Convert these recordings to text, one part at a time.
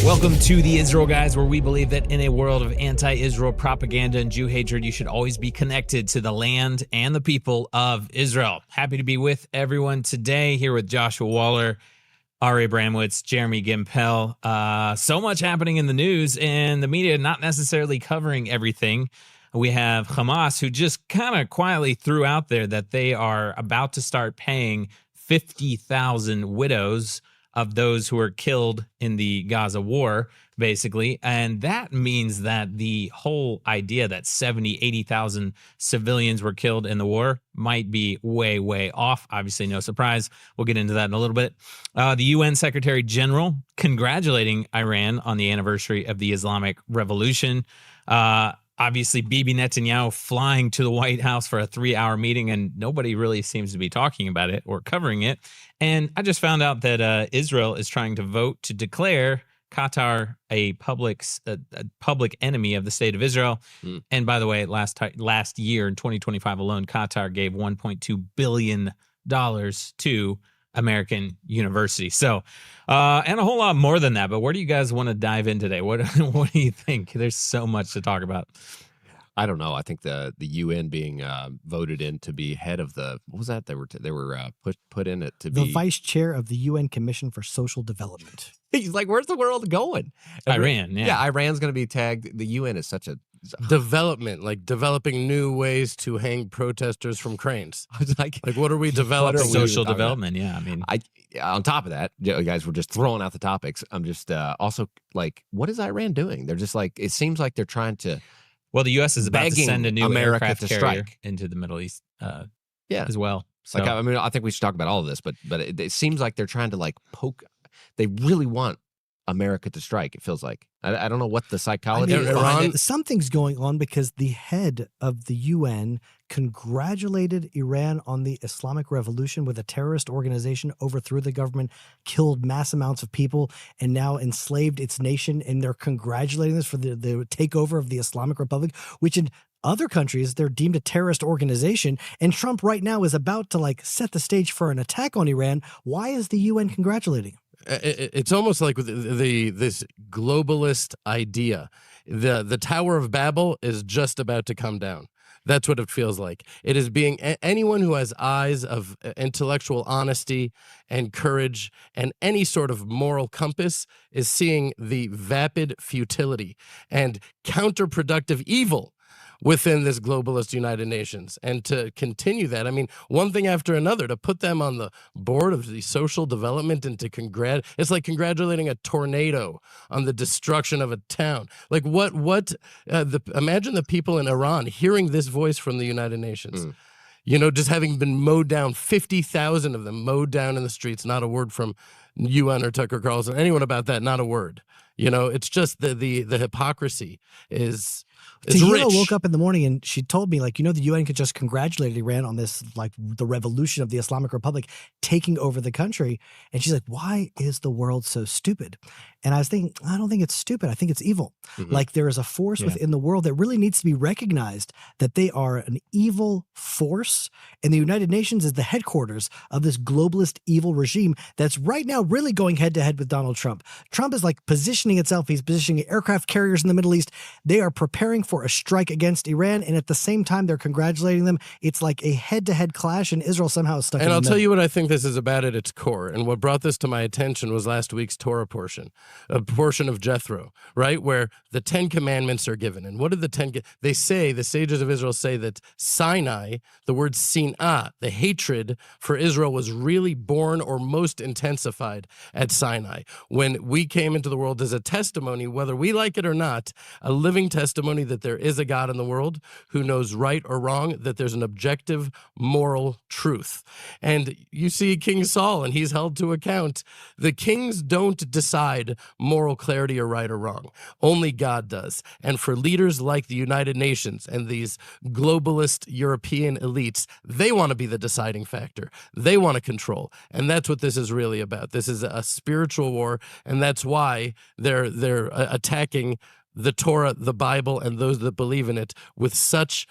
Welcome to the Israel Guys, where we believe that in a world of anti-Israel propaganda and Jew hatred, you should always be connected to the land and the people of Israel. Happy to be with everyone today, here with Joshua Waller, Ari Bramwitz, Jeremy Gimpel. So much happening in the news and the media not necessarily covering everything. We have Hamas, who just kind of quietly threw out there that they are about to start paying 50,000 widows of those who were killed in the Gaza war, basically. And that means that the whole idea that 70, 80,000 civilians were killed in the war might be way, way off. Obviously, no surprise. We'll get into that in a little bit. The UN Secretary General congratulating Iran on the anniversary of the Islamic Revolution. Obviously, Bibi Netanyahu flying to the White House for a 3-hour meeting, and nobody really seems to be talking about it or covering it. And I just found out that Israel is trying to vote to declare Qatar a public enemy of the state of Israel. And by the way, last year in 2025 alone, Qatar gave $1.2 billion to American universities. So, and a whole lot more than that. But where do you guys want to dive in today? What do you think? There's so much to talk about. I don't know. I think the UN being voted in to be head of the, what was that? They were put in it to be the vice chair of the UN Commission for Social Development. He's like, where's the world going? Iran. Yeah, Iran's going to be tagged. The UN is such a development, like developing new ways to hang protesters from cranes. like what are we developing? Social development. Yeah, I mean, on top of that, you guys were just throwing out the topics. I'm just also like, what is Iran doing? They're just like, it seems like they're trying to. Well, the U.S. is about to send a new America aircraft to carrier strike into the Middle East, as well. So, like, I mean, I think we should talk about all of this, but it seems like they're trying to like poke. They really want America to strike. It feels like I don't know what the psychology is behind it. Something's going on because the head of the UN congratulated Iran on the Islamic Revolution, with a terrorist organization overthrew the government, killed mass amounts of people, and now enslaved its nation. And they're congratulating this for the takeover of the Islamic Republic, which in other countries, they're deemed a terrorist organization. And Trump right now is about to like set the stage for an attack on Iran. Why is the UN congratulating him? It's almost like this globalist idea. The Tower of Babel is just about to come down. That's what it feels like. It is being anyone who has eyes of intellectual honesty and courage and any sort of moral compass is seeing the vapid futility and counterproductive evil within this globalist United Nations. And to continue that, I mean, one thing after another, to put them on the board of the social development and to it's like congratulating a tornado on the destruction of a town. Like imagine the people in Iran hearing this voice from the United Nations. You know, just having been mowed down, 50,000 of them mowed down in the streets, not a word from UN or Tucker Carlson, anyone about that, not a word. You know, it's just the hypocrisy is Tahira rich. woke up in the morning and she told me, like, you know, the UN could just congratulate Iran on this, like, the revolution of the Islamic Republic taking over the country. And she's like, why is the world so stupid? And I was thinking, I don't think it's stupid. I think it's evil. Like, there is a force within the world that really needs to be recognized, that they are an evil force. And the United Nations is the headquarters of this globalist evil regime that's right now really going head to head with Donald Trump. Trump is like positioning itself. He's positioning aircraft carriers in the Middle East. They are preparing for a strike against Iran. And at the same time, they're congratulating them. It's like a head-to-head clash, and Israel somehow is stuck in the middle. And I'll tell you what I think this is about at its core. And what brought this to my attention was last week's Torah portion, a portion of Jethro, right, where the 10 Commandments are given. And what are the 10? They say, the sages of Israel say that Sinai, the word sin'ah, the hatred for Israel, was really born or most intensified at Sinai, when we came into the world as a testimony, whether we like it or not, a living testimony that there is a God in the world who knows right or wrong, that there's an objective moral truth. And you see King Saul, and he's held to account. The kings don't decide moral clarity or right or wrong. Only God does. And for leaders like the United Nations and these globalist European elites, they want to be the deciding factor. They want to control. And that's what this is really about. This is a spiritual war, and that's why they're attacking the Torah, the Bible, and those that believe in it with such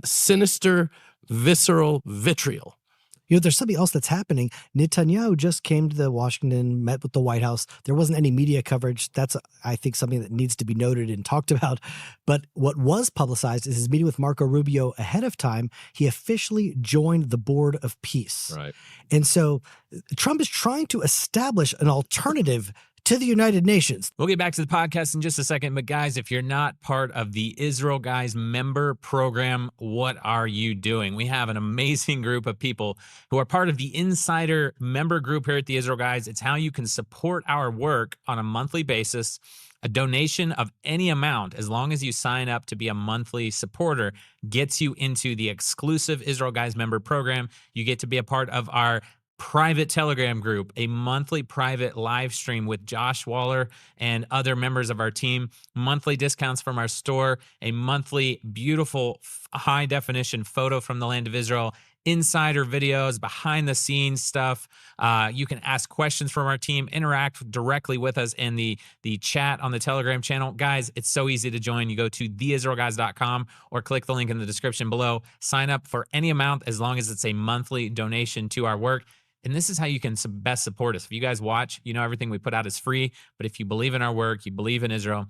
sinister, visceral vitriol. There's something else that's happening. Netanyahu just came to Washington, met with the White House. There wasn't any media coverage. That's, I think, something that needs to be noted and talked about. But what was publicized is his meeting with Marco Rubio ahead of time. He officially joined the Board of Peace. Right. And so Trump is trying to establish an alternative to the United Nations. We'll get back to the podcast in just a second. But guys, if you're not part of the Israel Guys member program, what are you doing? We have an amazing group of people who are part of the insider member group here at the Israel Guys. It's how you can support our work on a monthly basis. A donation of any amount, as long as you sign up to be a monthly supporter, gets you into the exclusive Israel Guys member program. You get to be a part of our private Telegram group, a monthly private live stream with Josh Waller and other members of our team, monthly discounts from our store, a monthly beautiful high definition photo from the land of Israel, insider videos, behind the scenes stuff. You can ask questions from our team, interact directly with us in the chat on the Telegram channel. Guys, it's so easy to join. You go to theisraelguys.com or click the link in the description below. Sign up for any amount as long as it's a monthly donation to our work. And this is how you can best support us. If you guys watch, everything we put out is free. But if you believe in our work, you believe in Israel,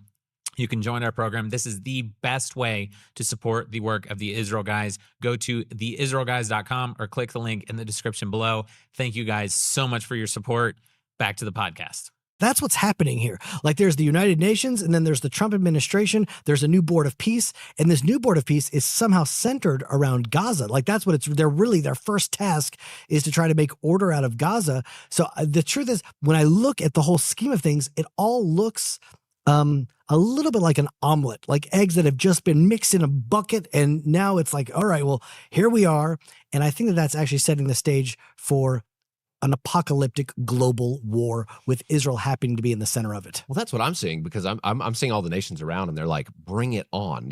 you can join our program. This is the best way to support the work of the Israel Guys. Go to theisraelguys.com or click the link in the description below. Thank you guys so much for your support. Back to the podcast. That's what's happening here. Like, there's the United Nations, and then there's the Trump administration. There's a new Board of Peace, and this new Board of Peace is somehow centered around Gaza. Like, that's what their first task is, to try to make order out of Gaza. So the truth is, when I look at the whole scheme of things, it all looks a little bit like an omelet, like eggs that have just been mixed in a bucket. And now it's like, all right, well, here we are. And I think that that's actually setting the stage for an apocalyptic global war, with Israel happening to be in the center of it. Well, that's what I'm seeing, because I'm seeing all the nations around, and they're like, bring it on.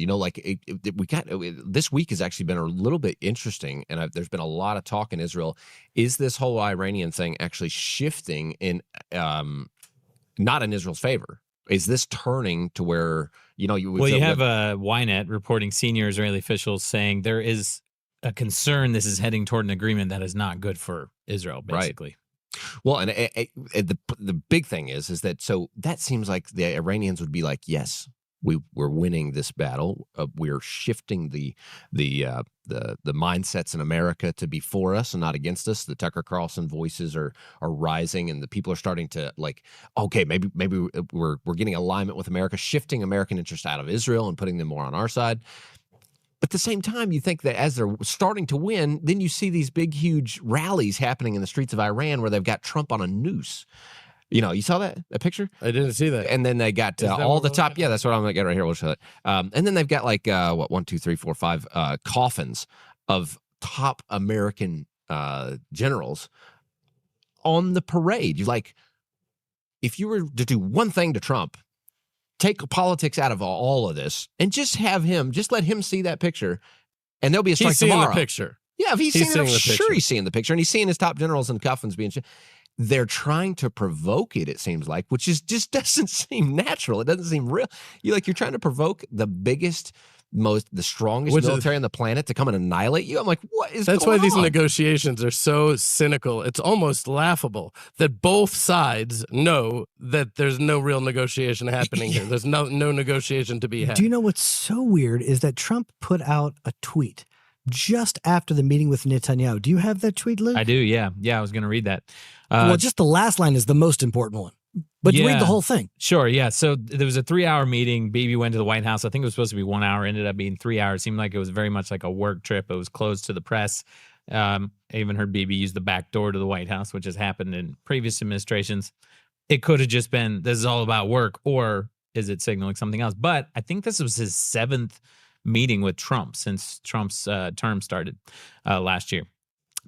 This week has actually been a little bit interesting, and there's been a lot of talk in Israel. Is this whole Iranian thing actually shifting in, not in Israel's favor? Is this turning to where, you have Ynet reporting senior Israeli officials saying there is a concern this is heading toward an agreement that is not good for Israel, basically. Right. Well, and the big thing is that, so that seems like the Iranians would be like, yes, we're winning this battle. We're shifting the mindsets in America to be for us and not against us. The Tucker Carlson voices are rising, and the people are starting to like, okay, maybe we're getting alignment with America, shifting American interests out of Israel and putting them more on our side. But at the same time, you think that as they're starting to win, then you see these big, huge rallies happening in the streets of Iran where they've got Trump on a noose. You saw that picture? I didn't see that. And then they got all the top. Yeah, that's what I'm going to get right here. We'll show it. And then they've got like, 1, 2, 3, 4, 5 coffins of top American generals on the parade. You're like, if you were to do one thing to Trump, take politics out of all of this and just let him see that picture, and there'll be a strike tomorrow. He's seeing the picture. Yeah, if he's seeing it, I'm sure he's seeing the picture, and he's seeing his top generals in coffins being. They're trying to provoke it seems like, which just doesn't seem natural. It doesn't seem real. You're trying to provoke the biggest, the strongest military on the planet to come and annihilate you. I'm like, what is going on? That's why these negotiations are so cynical. It's almost laughable that both sides know that there's no real negotiation happening here. There's no negotiation to be had. Do you know what's so weird is that Trump put out a tweet just after the meeting with Netanyahu. Do you have that tweet, Luke? I do, yeah. Yeah, I was going to read that. Well, just the last line is the most important one. But read the whole thing. Sure, yeah. So there was a 3-hour meeting. Bibi went to the White House. I think it was supposed to be 1 hour. Ended up being 3 hours. Seemed like it was very much like a work trip. It was closed to the press. I even heard Bibi use the back door to the White House, which has happened in previous administrations. It could have just been, this is all about work, or is it signaling something else? But I think this was his 7th meeting with Trump since Trump's term started last year.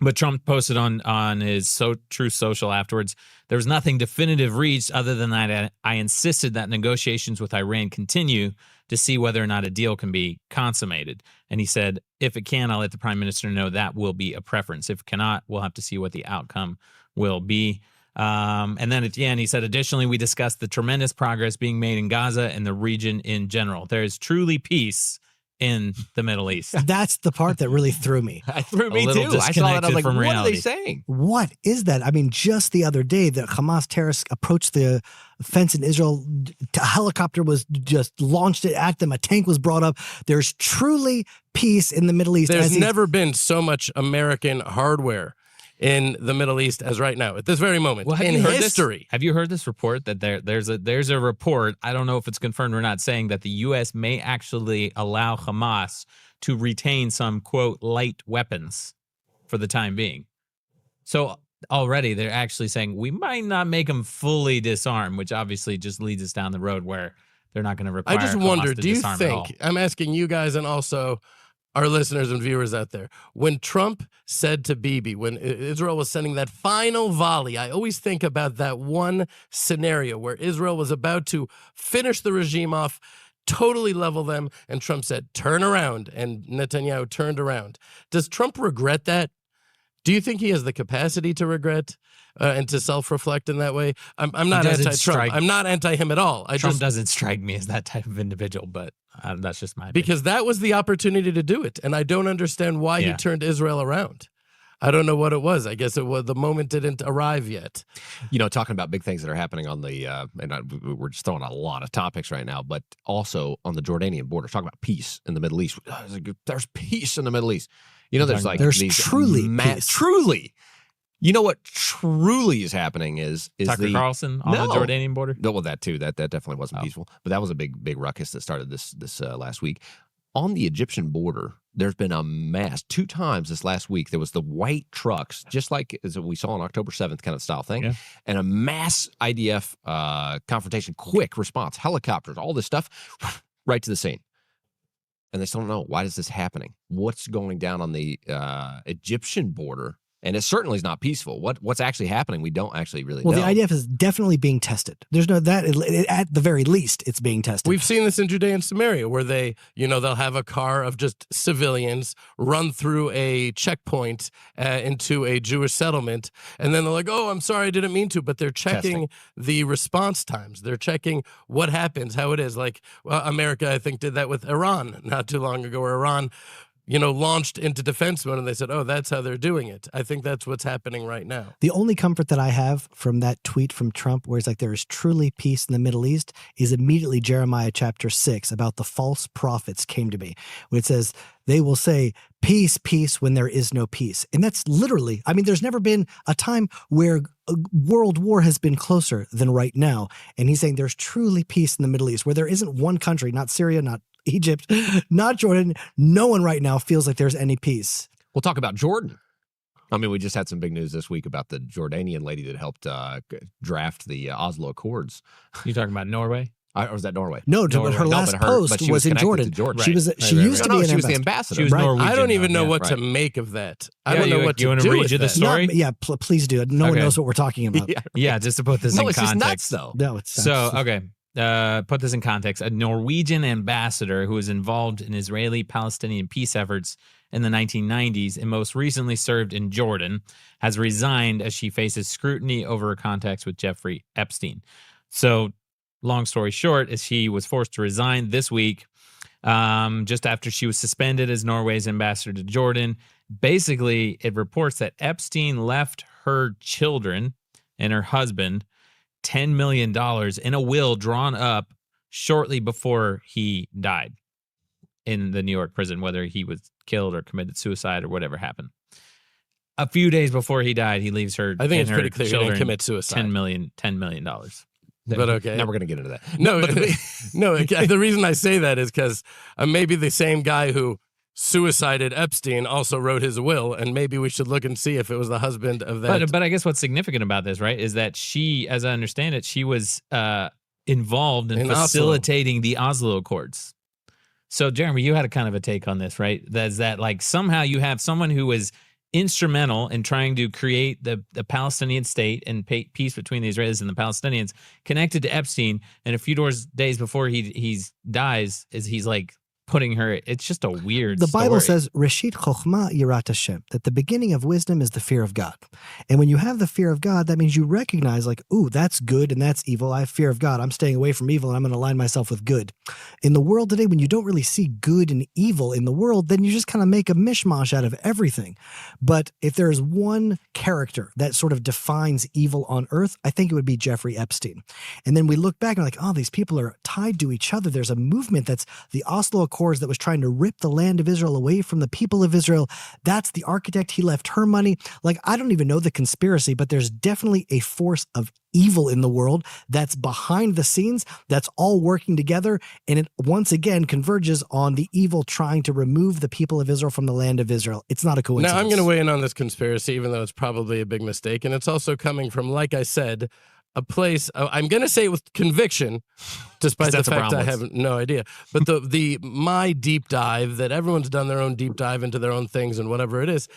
But Trump posted on his Truth Social afterwards, there was nothing definitive reached other than that I insisted that negotiations with Iran continue to see whether or not a deal can be consummated. And he said, if it can, I'll let the prime minister know that will be a preference. If it cannot, we'll have to see what the outcome will be. And then at the end, he said, additionally, we discussed the tremendous progress being made in Gaza and the region in general. There is truly peace in the Middle East. That's the part that really threw me. I threw me little too. I saw that. I was like, from what reality. are they saying? What is that? I mean, just the other day, the Hamas terrorists approached the fence in Israel. A helicopter was just launched at them. A tank was brought up. There's truly peace in the Middle East. There's never been so much American hardware in the Middle East as right now, at this very moment, in history. Have you heard this report that there's a report, I don't know if it's confirmed or not, saying that the U.S. may actually allow Hamas to retain some, quote, light weapons for the time being. So already they're actually saying we might not make them fully disarm, which obviously just leads us down the road where they're not going to require I just Hamas wonder, to do you disarm at all. think, I'm asking you guys and also our listeners and viewers out there, when Trump said to Bibi, when Israel was sending that final volley, I always think about that one scenario where Israel was about to finish the regime off, totally level them, and Trump said, turn around, and Netanyahu turned around. Does Trump regret that? Do you think he has the capacity to regret and to self-reflect in that way? I'm not anti-Trump. I'm not anti-him at all. Trump doesn't strike me as that type of individual, but that's just my opinion. Because that was the opportunity to do it, and I don't understand why he turned Israel around. I don't know what it was. I guess it was the moment didn't arrive yet. You know, talking about big things that are happening on the, we're just throwing a lot of topics right now, but also on the Jordanian border, talking about peace in the Middle East. There's peace in the Middle East. You know, there's truly peace. Truly. You know what truly is happening is Tucker Carlson on the Jordanian border? No, well, that too. That definitely wasn't peaceful. But that was a big ruckus that started this last week. On the Egyptian border, there's been a mass. 2 times this last week, there was the white trucks, just like as we saw on October 7th kind of style thing, and a mass IDF confrontation, quick response, helicopters, all this stuff, right to the scene. And they still don't know, why is this happening? What's going down on the Egyptian border? And it certainly is not peaceful. What's actually happening, we don't actually really know. Well, the IDF is definitely being tested. There's no that at the very least, it's being tested. We've seen this in Judea and Samaria, where they'll have a car of just civilians run through a checkpoint into a Jewish settlement, and then they're like, "Oh, I'm sorry, I didn't mean to," but they're checking the response times. They're checking what happens, how it is. Like America, I think, did that with Iran not too long ago, where Iran launched into defense mode, and they said, oh, that's how they're doing it. I think that's what's happening right now. The only comfort that I have from that tweet from Trump, where he's like, there is truly peace in the Middle East, is immediately Jeremiah chapter 6 about the false prophets came to me, where it says, they will say, peace, peace, when there is no peace. And that's literally, I mean, there's never been a time where a world war has been closer than right now. And he's saying there's truly peace in the Middle East, where there isn't one country, not Syria, not Egypt, not Jordan. No one right now feels like there's any peace. We'll talk about Jordan. I mean, we just had some big news this week about the Jordanian lady that helped draft the Oslo Accords. You talking about Norway? Or was that Norway? No, but her last post was in Jordan. Right. She used to be she was the ambassador. She was Norwegian. I don't even know what to make of that. I don't know what to do. You want to read you the story? Please do. No one knows what we're talking about. Yeah, just to put this in context. It's just nuts, though. No, it's so okay. Put this in context. A Norwegian ambassador who was involved in Israeli-Palestinian peace efforts in the 1990s and most recently served in Jordan has resigned as she faces scrutiny over her contacts with Jeffrey Epstein. So, long story short, is she was forced to resign this week just after she was suspended as Norway's ambassador to Jordan. Basically, it reports that Epstein left her children and her husband $10 million in a will drawn up shortly before he died in the New York prison, whether he was killed or committed suicide or whatever happened. A few days before he died, he leaves her. I think it's pretty clear he didn't commit suicide. $10 million. But okay. Now we're going to get into that. No, the reason I say that is because maybe the same guy who suicided Epstein also wrote his will, and maybe we should look and see if it was the husband of that. But I guess what's significant about this, right, is that she, as I understand it, she was involved in facilitating the Oslo Accords. So, Jeremy, you had a kind of a take on this, right? That's that like somehow you have someone who was instrumental in trying to create the Palestinian state and peace between the Israelis and the Palestinians connected to Epstein, and a few days before he dies, he's like putting her. It's just a weird The Bible story. says, Reshit Chochma Yirat Hashem, that the beginning of wisdom is the fear of God. And when you have the fear of God, that means you recognize like, ooh, that's good and that's evil. I have fear of God. I'm staying away from evil and I'm going to align myself with good. In the world today, when you don't really see good and evil in the world, then you just kind of make a mishmash out of everything. But if there is one character that sort of defines evil on earth, I think it would be Jeffrey Epstein. And then we look back and like, oh, these people are tied to each other. There's a movement that's the Oslo Accords that was trying to rip the land of Israel away from the people of Israel. That's the architect. He left her money. Like, I don't even know the conspiracy, but there's definitely a force of evil in the world that's behind the scenes, that's all working together. And it once again converges on the evil trying to remove the people of Israel from the land of Israel. It's not a coincidence. Now, I'm going to weigh in on this conspiracy, even though it's probably a big mistake. And it's also coming from, like I said, a place, I'm going to say it with conviction, despite the fact I have no idea. But my deep dive, that everyone's done their own deep dive into their own things and whatever it is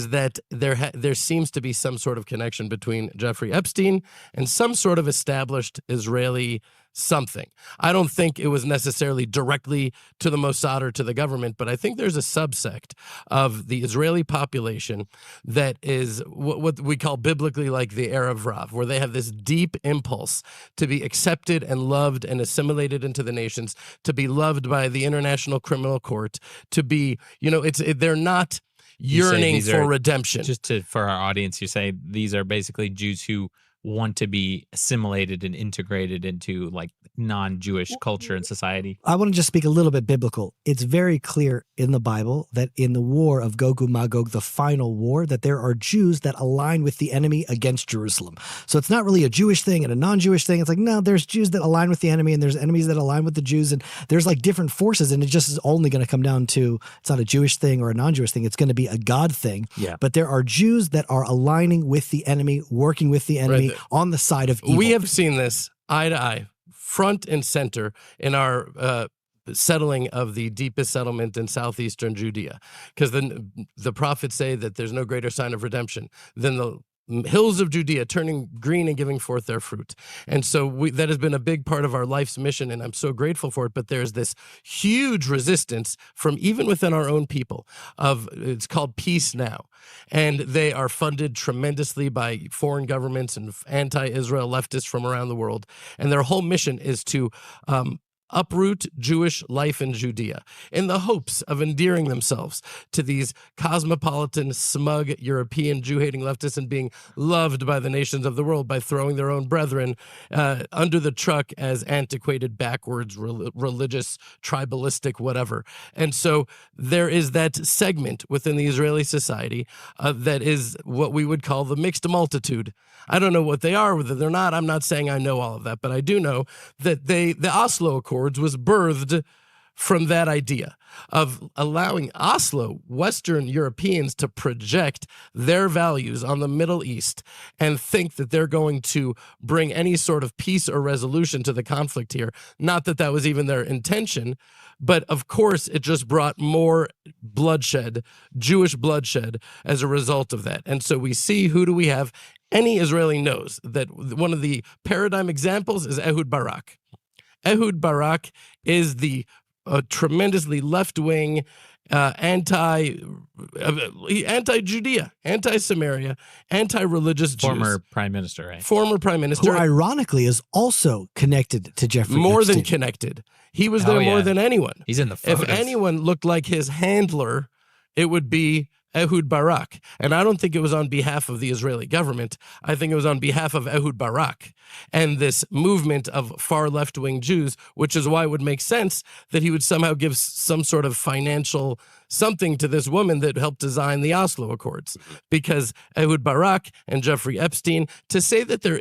that there seems to be some sort of connection between Jeffrey Epstein and some sort of established Israeli something. I don't think it was necessarily directly to the Mossad or to the government, but I think there's a subsect of the Israeli population that is what we call biblically like the Erev Rav, where they have this deep impulse to be accepted and loved and assimilated into the nations, to be loved by the International Criminal Court, to be, they're not yearning for redemption. For our audience, you say these are basically Jews who want to be assimilated and integrated into like non-Jewish culture and society. I want to just speak a little bit biblical. It's very clear in the Bible that in the war of Gog and Magog, the final war, that there are Jews that align with the enemy against Jerusalem. So it's not really a Jewish thing and a non-Jewish thing. It's like, no, there's Jews that align with the enemy and there's enemies that align with the Jews. And there's like different forces. And it just is only going to come down to, it's not a Jewish thing or a non-Jewish thing. It's going to be a God thing. Yeah. But there are Jews that are aligning with the enemy, working with the enemy, right, on the side of evil. We have seen this eye to eye, front and center in our settling of the deepest settlement in southeastern Judea, because the prophets say that there's no greater sign of redemption than the hills of Judea turning green and giving forth their fruit. And so that has been a big part of our life's mission, and I'm so grateful for it. But there's this huge resistance from even within our own people it's called Peace Now. And they are funded tremendously by foreign governments and anti-Israel leftists from around the world. And their whole mission is to uproot Jewish life in Judea in the hopes of endearing themselves to these cosmopolitan, smug, European, Jew-hating leftists and being loved by the nations of the world by throwing their own brethren under the truck as antiquated, backwards, religious, tribalistic, whatever. And so there is that segment within the Israeli society that is what we would call the mixed multitude. I don't know what they are, whether they're not. I'm not saying I know all of that, but I do know that the Oslo Accords was birthed from that idea of allowing Western Europeans to project their values on the Middle East and think that they're going to bring any sort of peace or resolution to the conflict here. Not that that was even their intention, but of course it just brought more bloodshed, Jewish bloodshed, as a result of that. And so we see, who do we have? Any Israeli knows that one of the paradigm examples is Ehud Barak. Ehud Barak is the tremendously left-wing, anti-Judea, anti-Samaria, anti-religious Jews. Former prime minister, right? Former prime minister. Who ironically is also connected to Jeffrey More Epstein. than connected. He was there more than anyone. He's in the photos. If anyone looked like his handler, it would be Ehud Barak. And I don't think it was on behalf of the Israeli government. I think it was on behalf of Ehud Barak and this movement of far left-wing Jews, which is why it would make sense that he would somehow give some sort of financial something to this woman that helped design the Oslo Accords. Because Ehud Barak and Jeffrey Epstein, to say that there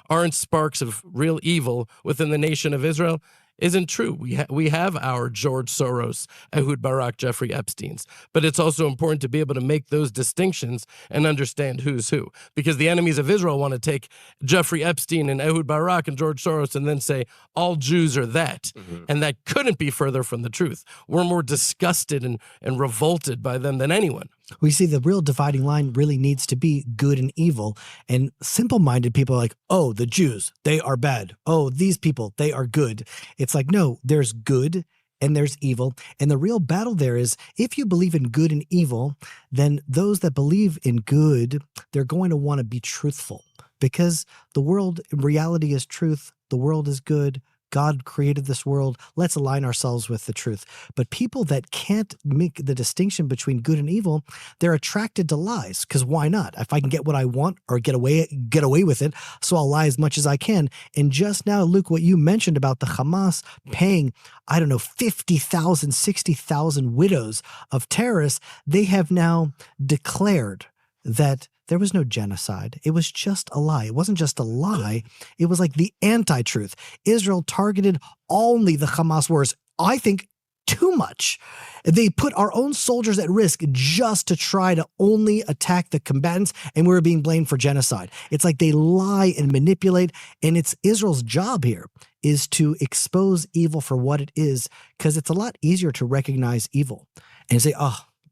aren't sparks of real evil within the nation of Israel isn't true. We have our George Soros, Ehud Barak, Jeffrey Epsteins. But it's also important to be able to make those distinctions and understand who's who. Because the enemies of Israel want to take Jeffrey Epstein and Ehud Barak and George Soros and then say, all Jews are that. Mm-hmm. And that couldn't be further from the truth. We're more disgusted and revolted by them than anyone. We see the real dividing line really needs to be good and evil. And simple-minded people are like, oh, the Jews, they are bad. Oh, these people, they are good. It's like, no, there's good and there's evil. And the real battle there is, if you believe in good and evil, then those that believe in good, they're going to want to be truthful, because the world, reality is truth. The world is good. God created this world. Let's align ourselves with the truth. But people that can't make the distinction between good and evil, they're attracted to lies, because why not? If I can get what I want or get away with it, so I'll lie as much as I can. And just now, Luke, what you mentioned about the Hamas paying, 50,000, 60,000 widows of terrorists, they have now declared that there was no genocide. It was just a lie. It wasn't just a lie. It was like the anti-truth. Israel targeted only the Hamas warriors. I think too much. They put our own soldiers at risk just to try to only attack the combatants, and we were being blamed for genocide. It's like they lie and manipulate, and it's Israel's job here is to expose evil for what it is, because it's a lot easier to recognize evil and say,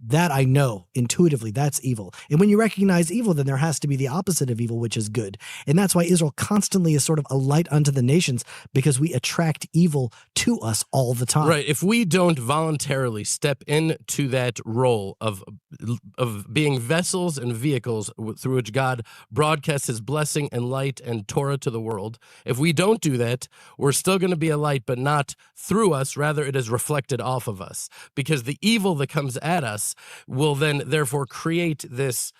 that I know intuitively, that's evil. And when you recognize evil, then there has to be the opposite of evil, which is good. And that's why Israel constantly is sort of a light unto the nations, because we attract evil to us all the time. Right. If we don't voluntarily step into that role of being vessels and vehicles through which God broadcasts his blessing and light and Torah to the world, if we don't do that, we're still going to be a light, but not through us. Rather, it is reflected off of us, because the evil that comes at us will then therefore create this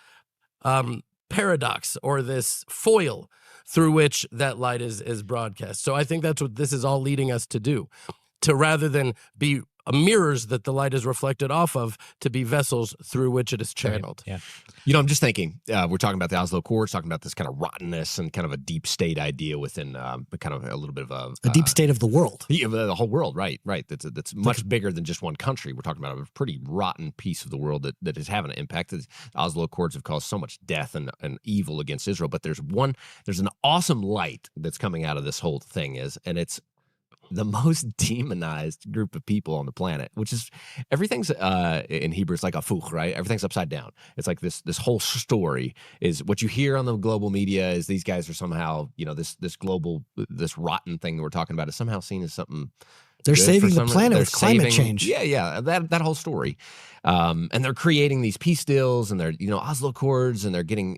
paradox or this foil through which that light is broadcast. So I think that's what this is all leading us to do, to rather than be mirrors that the light is reflected off of, to be vessels through which it is channeled. Yeah. I'm just thinking, we're talking about the Oslo Accords, talking about this kind of rottenness and kind of a deep state idea within kind of a little bit of a deep state of the world. Yeah, the whole world, right. That's much bigger than just one country. We're talking about a pretty rotten piece of the world that is having an impact. The Oslo Accords have caused so much death and evil against Israel, but there's an awesome light that's coming out of this whole thing, and it's the most demonized group of people on the planet, which is everything's in Hebrew, it's like afuch, right? Everything's upside down. It's like this whole story is what you hear on the global media is these guys are somehow, this global, this rotten thing that we're talking about is somehow seen as something. They're saving the planet with climate change. Yeah, that whole story. And they're creating these peace deals, and they're, Oslo Accords, and they're getting,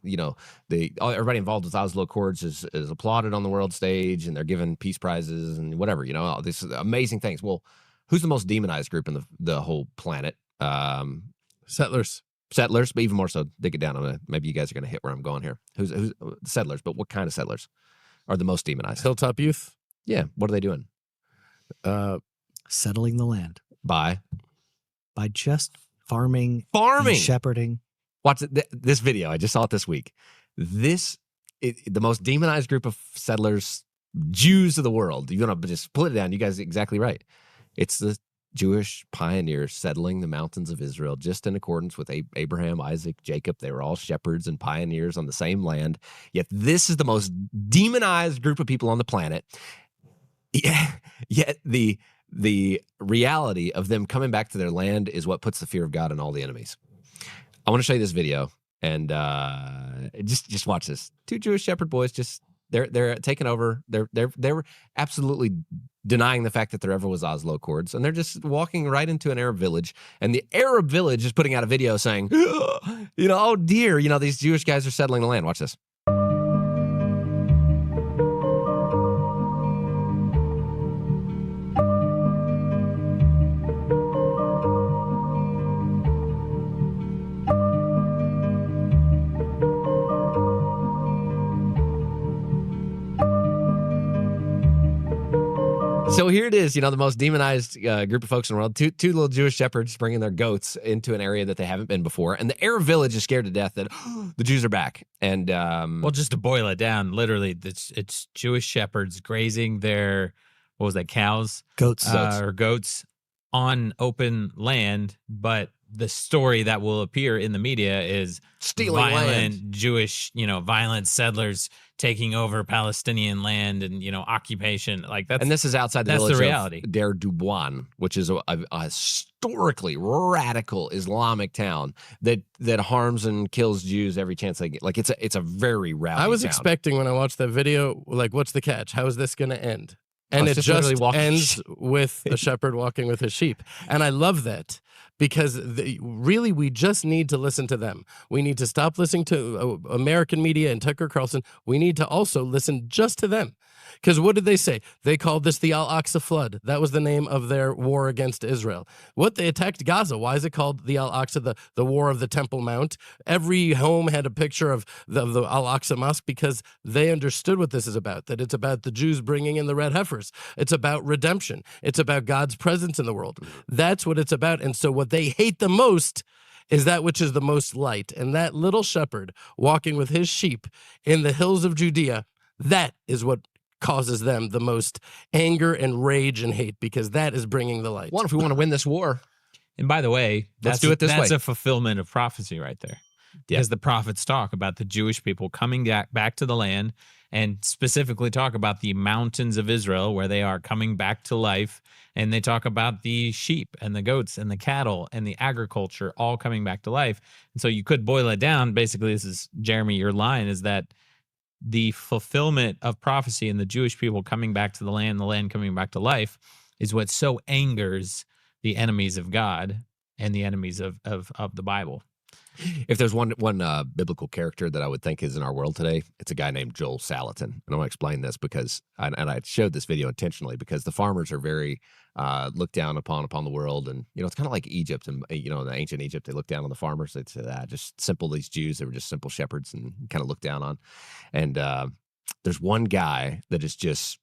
everybody involved with Oslo Accords is applauded on the world stage, and they're given peace prizes and whatever, all these amazing things. Well, who's the most demonized group in the whole planet? Settlers, but even more so, dig it down. Maybe you guys are going to hit where I'm going here. Who's settlers? But what kind of settlers are the most demonized? Hilltop Youth. Yeah, what are they doing? Settling the land by just farming, and shepherding. Watch this video. I just saw it this week. The most demonized group of settlers, Jews of the world. You want to just pull it down. You guys are exactly right. It's the Jewish pioneers settling the mountains of Israel, just in accordance with Abraham, Isaac, Jacob. They were all shepherds and pioneers on the same land. Yet this is the most demonized group of people on the planet. Yeah, yet the reality of them coming back to their land is what puts the fear of God in all the enemies. I want to show you this video, and just watch this. Two Jewish shepherd boys, they're taking over. They're absolutely denying the fact that there ever was Oslo Accords, and they're just walking right into an Arab village, and the Arab village is putting out a video saying, oh dear, these Jewish guys are settling the land. Watch this. So here it is, the most demonized group of folks in the world. Two little Jewish shepherds bringing their goats into an area that they haven't been before. And the Arab village is scared to death that the Jews are back. And well, just to boil it down, literally, it's Jewish shepherds grazing their, cows? Goats. Or goats on open land. But the story that will appear in the media is stealing violent land. Jewish, violent settlers taking over Palestinian land and, occupation. And this is outside the village the reality. of Der Dubuan, which is a historically radical Islamic town that harms and kills Jews every chance they get. It's a very rowdy I was town. expecting when I watched that video, what's the catch? How is this going to end? And Oh, it it's just literally just walking ends with a shepherd walking with his sheep. And I love that because really we just need to listen to them. We need to stop listening to American media and Tucker Carlson. We need to also listen just to them. Because what did they say? They called this the Al-Aqsa Flood. That was the name of their war against Israel. What, they attacked Gaza. Why is it called the Al-Aqsa, the War of the Temple Mount? Every home had a picture of the Al-Aqsa Mosque because they understood what this is about, that it's about the Jews bringing in the red heifers. It's about redemption. It's about God's presence in the world. That's what it's about. And so what they hate the most is that which is the most light. And that little shepherd walking with his sheep in the hills of Judea, that is what causes them the most anger and rage and hate, because that is bringing the light. What if we want to win this war? And by the way, Let's do it this that's way. a fulfillment of prophecy right there. Because the prophets talk about the Jewish people coming back to the land, and specifically talk about the mountains of Israel where they are coming back to life. And they talk about the sheep and the goats and the cattle and the agriculture all coming back to life. And so you could boil it down. Basically, this is, Jeremy, your line is that the fulfillment of prophecy and the Jewish people coming back to the land coming back to life, is what so angers the enemies of God and the enemies of the Bible. If there's one biblical character that I would think is in our world today, it's a guy named Joel Salatin. And I want to explain this because, and I showed this video intentionally because the farmers are very looked down upon the world. And, it's kind of like Egypt and, in ancient Egypt, they looked down on the farmers. They'd say, just simple, these Jews, they were just simple shepherds and kind of looked down on. And there's one guy that is just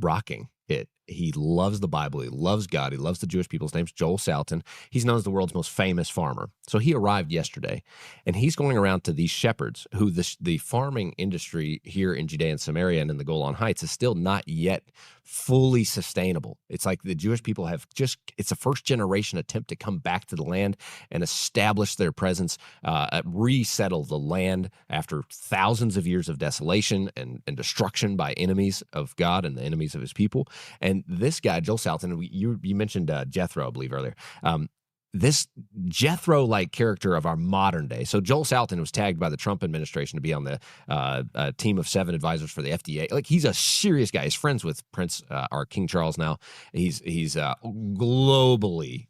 rocking it. He loves the Bible. He loves God. He loves the Jewish people. His name's Joel Salatin. He's known as the world's most famous farmer. So he arrived yesterday, and he's going around to these shepherds who the farming industry here in Judea and Samaria and in the Golan Heights is still not yet fully sustainable. It's like the Jewish people it's a first generation attempt to come back to the land and establish their presence, resettle the land after thousands of years of desolation and destruction by enemies of God and the enemies of his people. And this guy, Joel Salatin, you mentioned Jethro, I believe, earlier. This Jethro-like character of our modern day. So Joel Salatin was tagged by the Trump administration to be on the team of 7 advisors for the FDA. Like, he's a serious guy. He's friends with King Charles now. He's globally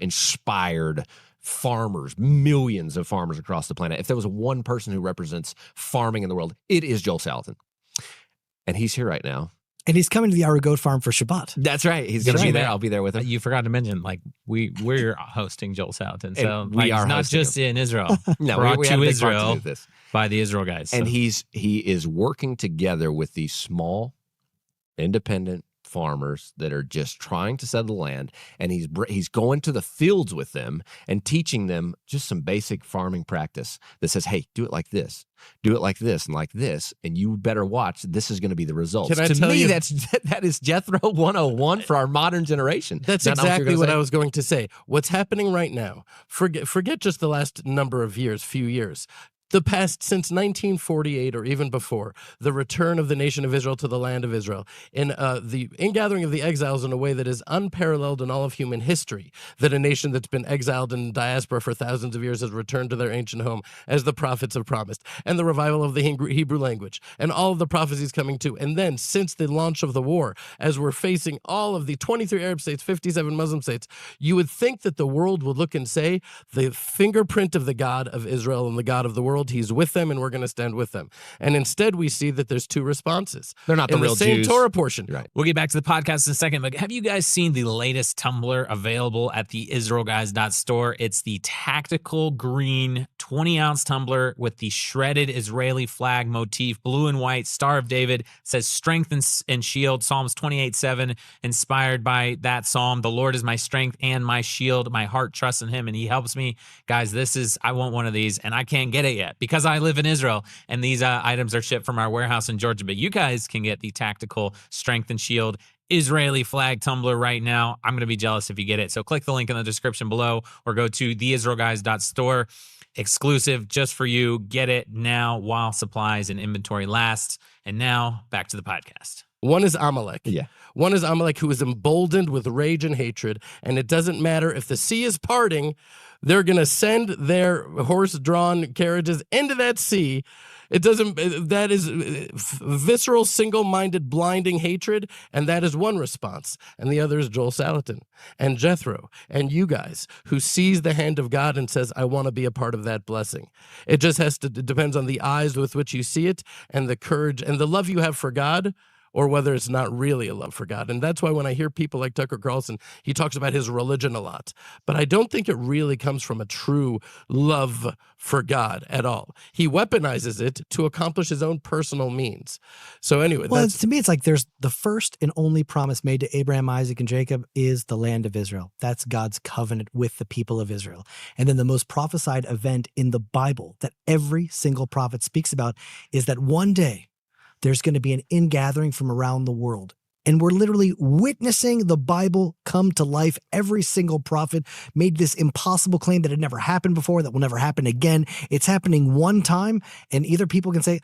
inspired farmers, millions of farmers across the planet. If there was one person who represents farming in the world, it is Joel Salatin. And he's here right now. And he's coming to the Our Goat Farm for Shabbat. That's right. He's going to be there. I'll be there with him. You forgot to mention, we're hosting Joel Salatin. So we are not just in Israel. No, brought we to have a big Israel part to do this. by the Israel guys. And So. he is working together with these small, independent farmers that are just trying to settle the land, and he's going to the fields with them and teaching them just some basic farming practice that says, hey, do it like this, and you better watch. This is going to be the results. Can I tell you, that is Jethro 101 for our modern generation. That's exactly what I was going to say. What's happening right now, forget just the last few years. The past, since 1948 or even before, the return of the nation of Israel to the land of Israel, in the ingathering of the exiles in a way that is unparalleled in all of human history, that a nation that's been exiled in diaspora for thousands of years has returned to their ancient home, as the prophets have promised, and the revival of the Hebrew language, and all of the prophecies coming too. And then, since the launch of the war, as we're facing all of the 23 Arab states, 57 Muslim states, you would think that the world would look and say, the fingerprint of the God of Israel and the God of the world, he's with them, and we're going to stand with them. And instead, we see that there's 2 responses. They're not the real same Jews. Torah portion. Right. We'll get back to the podcast in a second, but have you guys seen the latest tumbler available at the IsraelGuys.store? It's the tactical green 20-ounce tumbler with the shredded Israeli flag motif, blue and white, Star of David. It says strength and shield, Psalms 28:7, inspired by that psalm. The Lord is my strength and my shield. My heart trusts in him, and he helps me. Guys, I want one of these, and I can't get it yet because I live in Israel, and these items are shipped from our warehouse in Georgia. But you guys can get the tactical strength and shield Israeli flag tumbler right now. I'm going to be jealous if you get it. So click the link in the description below or go to theisraelguys.store. Exclusive just for you. Get it now while supplies and inventory last. And now back to the podcast. One is Amalek. Yeah. One is Amalek, who is emboldened with rage and hatred. And it doesn't matter if the sea is parting, they're going to send their horse-drawn carriages into that sea. It doesn't, that is visceral, single-minded, blinding hatred. And that is one response. And the other is Joel Salatin and Jethro and you guys who sees the hand of God and says, I want to be a part of that blessing. It just it depends on the eyes with which you see it and the courage and the love you have for God, or whether it's not really a love for God. And that's why when I hear people like Tucker Carlson, he talks about his religion a lot. But I don't think it really comes from a true love for God at all. He weaponizes it to accomplish his own personal means. So anyway, well, to me, it's like there's the first and only promise made to Abraham, Isaac, and Jacob is the land of Israel. That's God's covenant with the people of Israel. And then the most prophesied event in the Bible that every single prophet speaks about is that one day, there's going to be an ingathering from around the world. And we're literally witnessing the Bible come to life. Every single prophet made this impossible claim that had never happened before, that will never happen again. It's happening one time, and either people can say,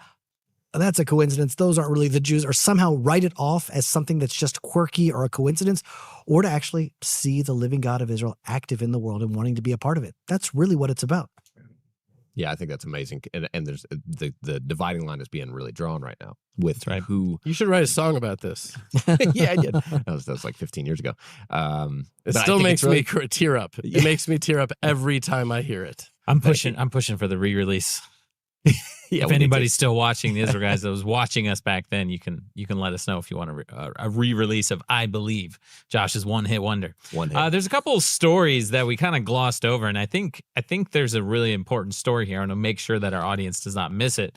oh, that's a coincidence, those aren't really the Jews, or somehow write it off as something that's just quirky or a coincidence, or to actually see the living God of Israel active in the world and wanting to be a part of it. That's really what it's about. Yeah, I think that's amazing. And there's the dividing line is being really drawn right now with who. You should write a song about this. Yeah, I did. That was like 15 years ago. It still makes me tear up. It makes me tear up every time I hear it. I'm pushing for the re-release. Yeah, if anybody's still watching, the Israel guys that was watching us back then, you can let us know if you want a re-release of I Believe, Josh's one-hit wonder. There's a couple of stories that we kind of glossed over, and I think there's a really important story here. I want to make sure that our audience does not miss it,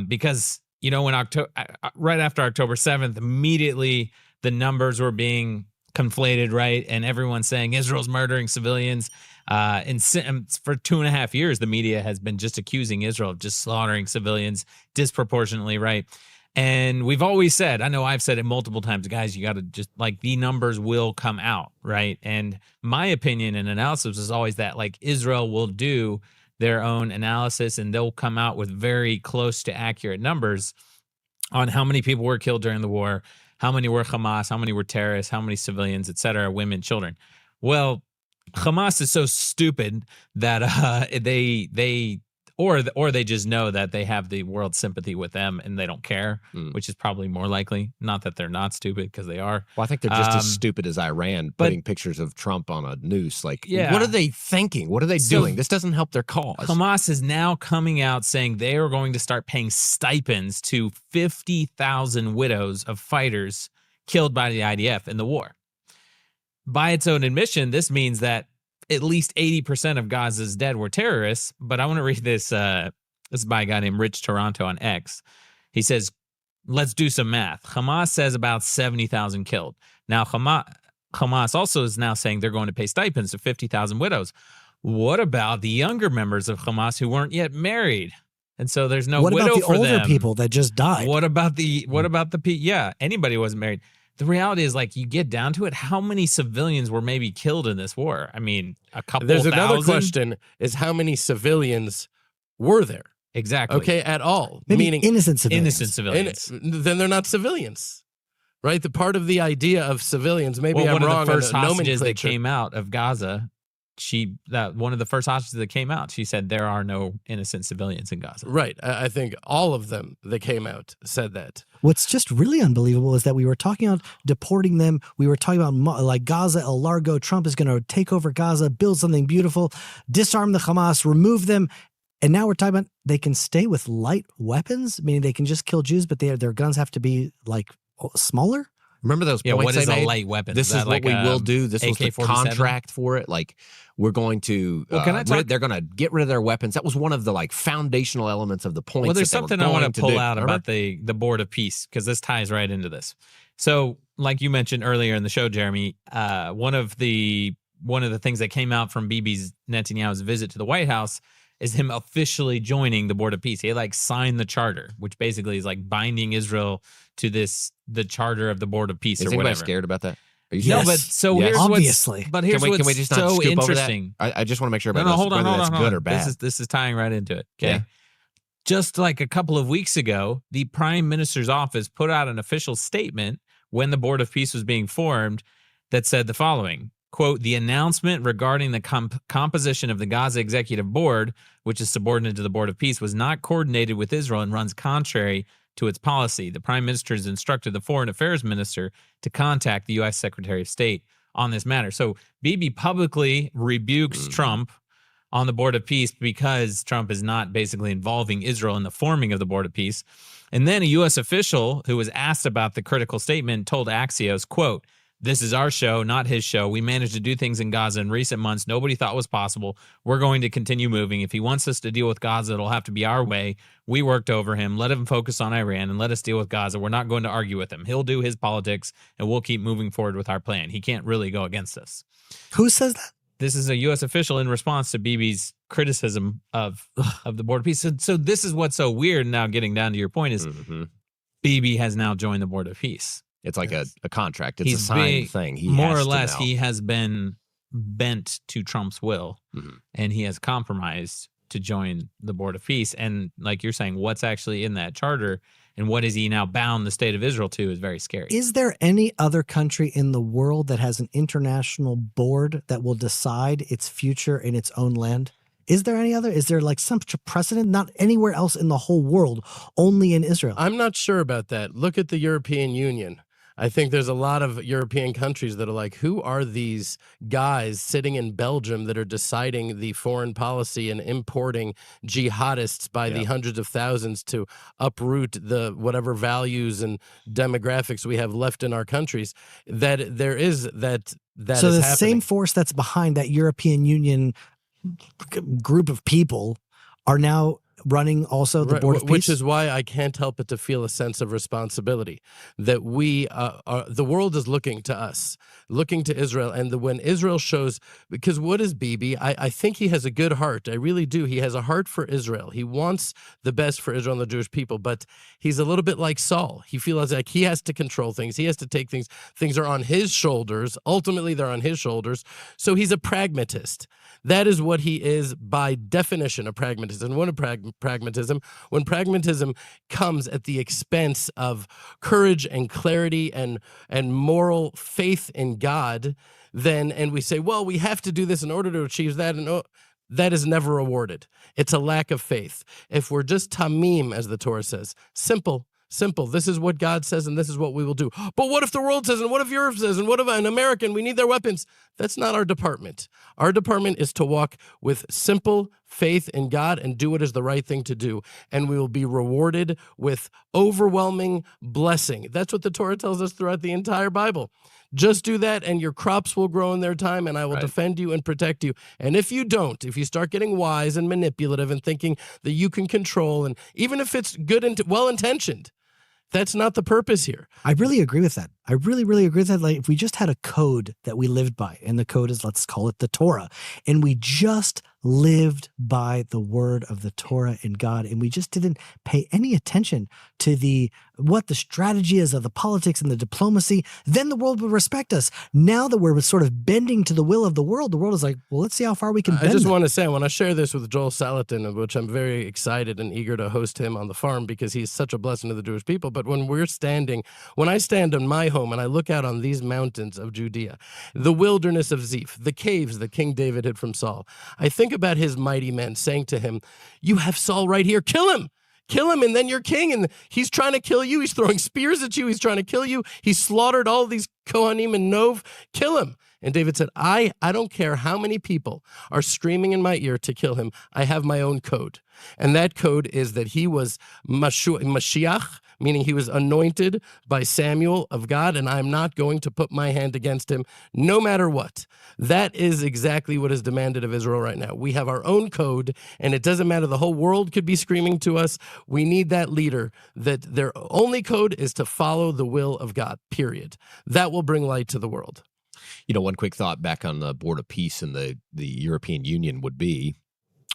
because when right after October 7th, immediately the numbers were being conflated, right? And everyone's saying Israel's murdering civilians. And for 2.5 years, the media has been just accusing Israel of just slaughtering civilians disproportionately, right? And we've always said, I know I've said it multiple times, guys, you got to just the numbers will come out, right? And my opinion and analysis is always that Israel will do their own analysis and they'll come out with very close to accurate numbers on how many people were killed during the war, how many were Hamas, how many were terrorists, how many civilians, et cetera, women, children. Well, Hamas is so stupid that they just know that they have the world's sympathy with them and they don't care, which is probably more likely. Not that they're not stupid, because they are. Well, I think they're just as stupid as Iran putting pictures of Trump on a noose. What are they thinking? What are they doing? This doesn't help their cause. Hamas is now coming out saying they are going to start paying stipends to 50,000 widows of fighters killed by the IDF in the war. By its own admission, this means that at least 80% of Gaza's dead were terrorists. But I want to read this. This is by a guy named Rich Toronto on X. He says, let's do some math. Hamas says about 70,000 killed. Now, Hamas also is now saying they're going to pay stipends to 50,000 widows. What about the younger members of Hamas who weren't yet married? And so there's no widow for them. What about the older people that just died? What about the anybody who wasn't married. The reality is, you get down to it, how many civilians were maybe killed in this war? I mean, a couple There's thousand? Another question is how many civilians were there? Exactly. Okay, at all. Meaning innocent civilians. Innocent civilians. Then they're not civilians, right? The part of the idea of civilians, maybe I'm wrong. One of the first hostages that came out of Gaza, one of the first hostages that came out, she said there are no innocent civilians in Gaza. Right. I think all of them that came out said that. What's just really unbelievable is that we were talking about deporting them. We were talking about Gaza, El Largo. Trump is going to take over Gaza, build something beautiful, disarm the Hamas, remove them. And now we're talking about they can stay with light weapons, meaning they can just kill Jews, but their guns have to be smaller. Remember those points what is they made? A light weapon? This is what we will do. This was the AK-47? contract for it. We're going to, they're going to get rid of their weapons. That was one of the foundational elements of the points. Well, there's something I want to pull out about the Board of Peace, because this ties right into this. So, like you mentioned earlier in the show, Jeremy, one of the things that came out from Bibi's Netanyahu's visit to the White House is him officially joining the Board of Peace. He signed the charter, which basically is binding Israel to the charter of the Board of Peace. Is anybody scared about that? Yes. No, but here's obviously. Here's can we what's just not so scoop interesting. over that? I just want to make sure about hold on, whether that's good or bad. This is tying right into it. Okay. Yeah. just like a couple of weeks ago, the Prime Minister's office put out an official statement when the Board of Peace was being formed that said the following, quote, the announcement regarding the composition of the Gaza Executive Board, which is subordinate to the Board of Peace, was not coordinated with Israel and runs contrary to its policy. The Prime Minister has instructed the Foreign Affairs Minister to contact the U.S. Secretary of State on this matter. So Bibi publicly rebukes Trump on the Board of Peace because Trump is not basically involving Israel in the forming of the Board of Peace. And then a U.S. official who was asked about the critical statement told Axios, quote, this is our show, not his show. We managed to do things in Gaza in recent months nobody thought was possible. We're going to continue moving. If he wants us to deal with Gaza, it'll have to be our way. We worked over him. Let him focus on Iran and let us deal with Gaza. We're not going to argue with him. He'll do his politics, and we'll keep moving forward with our plan. He can't really go against us. Who says that? This is a U.S. official in response to Bibi's criticism of the Board of Peace. So this is what's so weird now, getting down to your point, is Bibi has now joined the Board of Peace. It's like a contract. It's a signed thing. He more has or to less, know. he has been bent to Trump's will, and he has compromised to join the Board of Peace. And like you're saying, what's actually in that charter and what is he now bound the state of Israel to is very scary. Is there any other country in the world that has an international board that will decide its future in its own land? Is there any other? Is there like some precedent? Not anywhere else in the whole world, only in Israel. I'm not sure about that. Look at the European Union. I think there's a lot of European countries that are like, who are these guys sitting in Belgium that are deciding the foreign policy and importing jihadists by the hundreds of thousands to uproot the whatever values and demographics we have left in our countries? That there is that so is the happening. same force that's behind that European Union group of people are now running also the Board of Peace? Which is why I can't help but to feel a sense of responsibility that we the world is looking to us, looking to Israel. And when Israel shows, because what is Bibi? I think he has a good heart. I really do. He has a heart for Israel. He wants the best for Israel and the Jewish people, but he's a little bit like Saul. He feels like he has to control things. He has to take things. Things are on his shoulders. Ultimately, they're on his shoulders. So he's a pragmatist. That is what he is by definition, a pragmatist. And what a pragmatism, when pragmatism comes at the expense of courage and clarity and moral faith in God, then, and we say, well, we have to do this in order to achieve that, and that is never rewarded. It's a lack of faith. If we're just tamim, as the Torah says, simple, this is what God says, and this is what we will do. But what if the world says, and what if Europe says, and what if an American, we need their weapons? That's not our department. Our department is to walk with simple faith in God and do what is the right thing to do. And we will be rewarded with overwhelming blessing. That's what the Torah tells us throughout the entire Bible. Just do that, and your crops will grow in their time, and I will defend you and protect you. And if you don't, if you start getting wise and manipulative and thinking that you can control, and even if it's good and well-intentioned, that's not the purpose here. I really agree with that. I really, really agree with that. Like, if we just had a code that we lived by, and the code is, let's call it the Torah, and we just lived by the word of the Torah and God, and we just didn't pay any attention to what the strategy is of the politics and the diplomacy, then the world would respect us. Now that we're sort of bending to the will of the world is like, well, let's see how far we can bend. I just want to say, I want to share this with Joel Salatin, of which I'm very excited and eager to host him on the farm because he's such a blessing to the Jewish people. But when I stand in my home and I look out on these mountains of Judea, the wilderness of Ziph, the caves that King David hid from Saul, I think about his mighty men saying to him, you have Saul right here, kill him, and then you're king. And he's trying to kill you. He's throwing spears at you. He's trying to kill you. He slaughtered all these Kohanim and Nov. Kill him. And David said, I don't care how many people are screaming in my ear to kill him. I have my own code. And that code is that he was Mashiach, meaning he was anointed by Samuel of God, and I'm not going to put my hand against him no matter what. That is exactly what is demanded of Israel right now. We have our own code, and it doesn't matter. The whole world could be screaming to us. We need that leader, that their only code is to follow the will of God, period. That will bring light to the world. You know, one quick thought back on the Board of Peace and the European Union would be,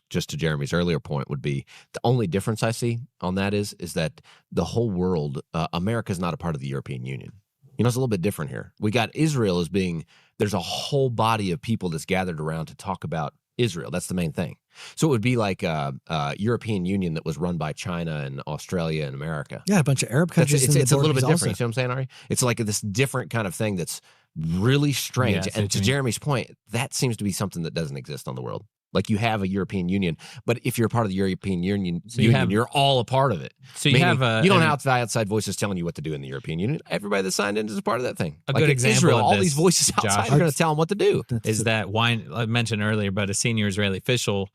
just to Jeremy's earlier point, would be the only difference I see on that is that the whole world, America is not a part of the European Union. You know, it's a little bit different here. We got Israel as being, there's a whole body of people that's gathered around to talk about Israel. That's the main thing. So it would be like a European Union that was run by China and Australia and America. Yeah, a bunch of Arab countries. It's a little bit different. Also. You see what I'm saying, Ari? It's like this different kind of thing that's really strange. Yeah, and to Jeremy's point, that seems to be something that doesn't exist on the world. Like you have a European Union, but if you're part of the European Union, you're all a part of it. So you have you don't have outside voices telling you what to do in the European Union. Everybody that signed in is a part of that thing. A good example Israel, of all this, these voices outside Josh, are going to tell them what to do. Is that I mentioned earlier, but a senior Israeli official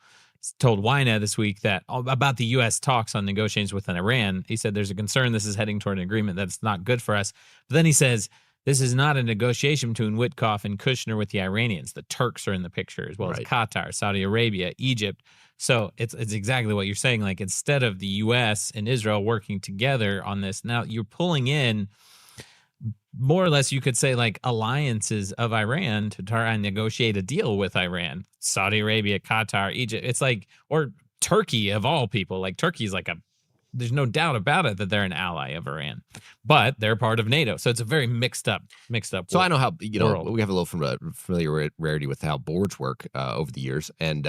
told Ynet this week that about the U.S. talks on negotiations with Iran. He said there's a concern this is heading toward an agreement that's not good for us. But then he says this is not a negotiation between Witkoff and Kushner with the Iranians. The Turks are in the picture, as well as Qatar, Saudi Arabia, Egypt. So it's exactly what you're saying. Like instead of the U.S. and Israel working together on this, now you're pulling in more or less, you could say, like alliances of Iran to try and negotiate a deal with Iran. Saudi Arabia, Qatar, Egypt. It's like, or Turkey of all people. Like Turkey's like there's no doubt about it that they're an ally of Iran, but they're part of NATO. So it's a very mixed up. So I know how, world. We have a little familiarity with how boards work over the years, and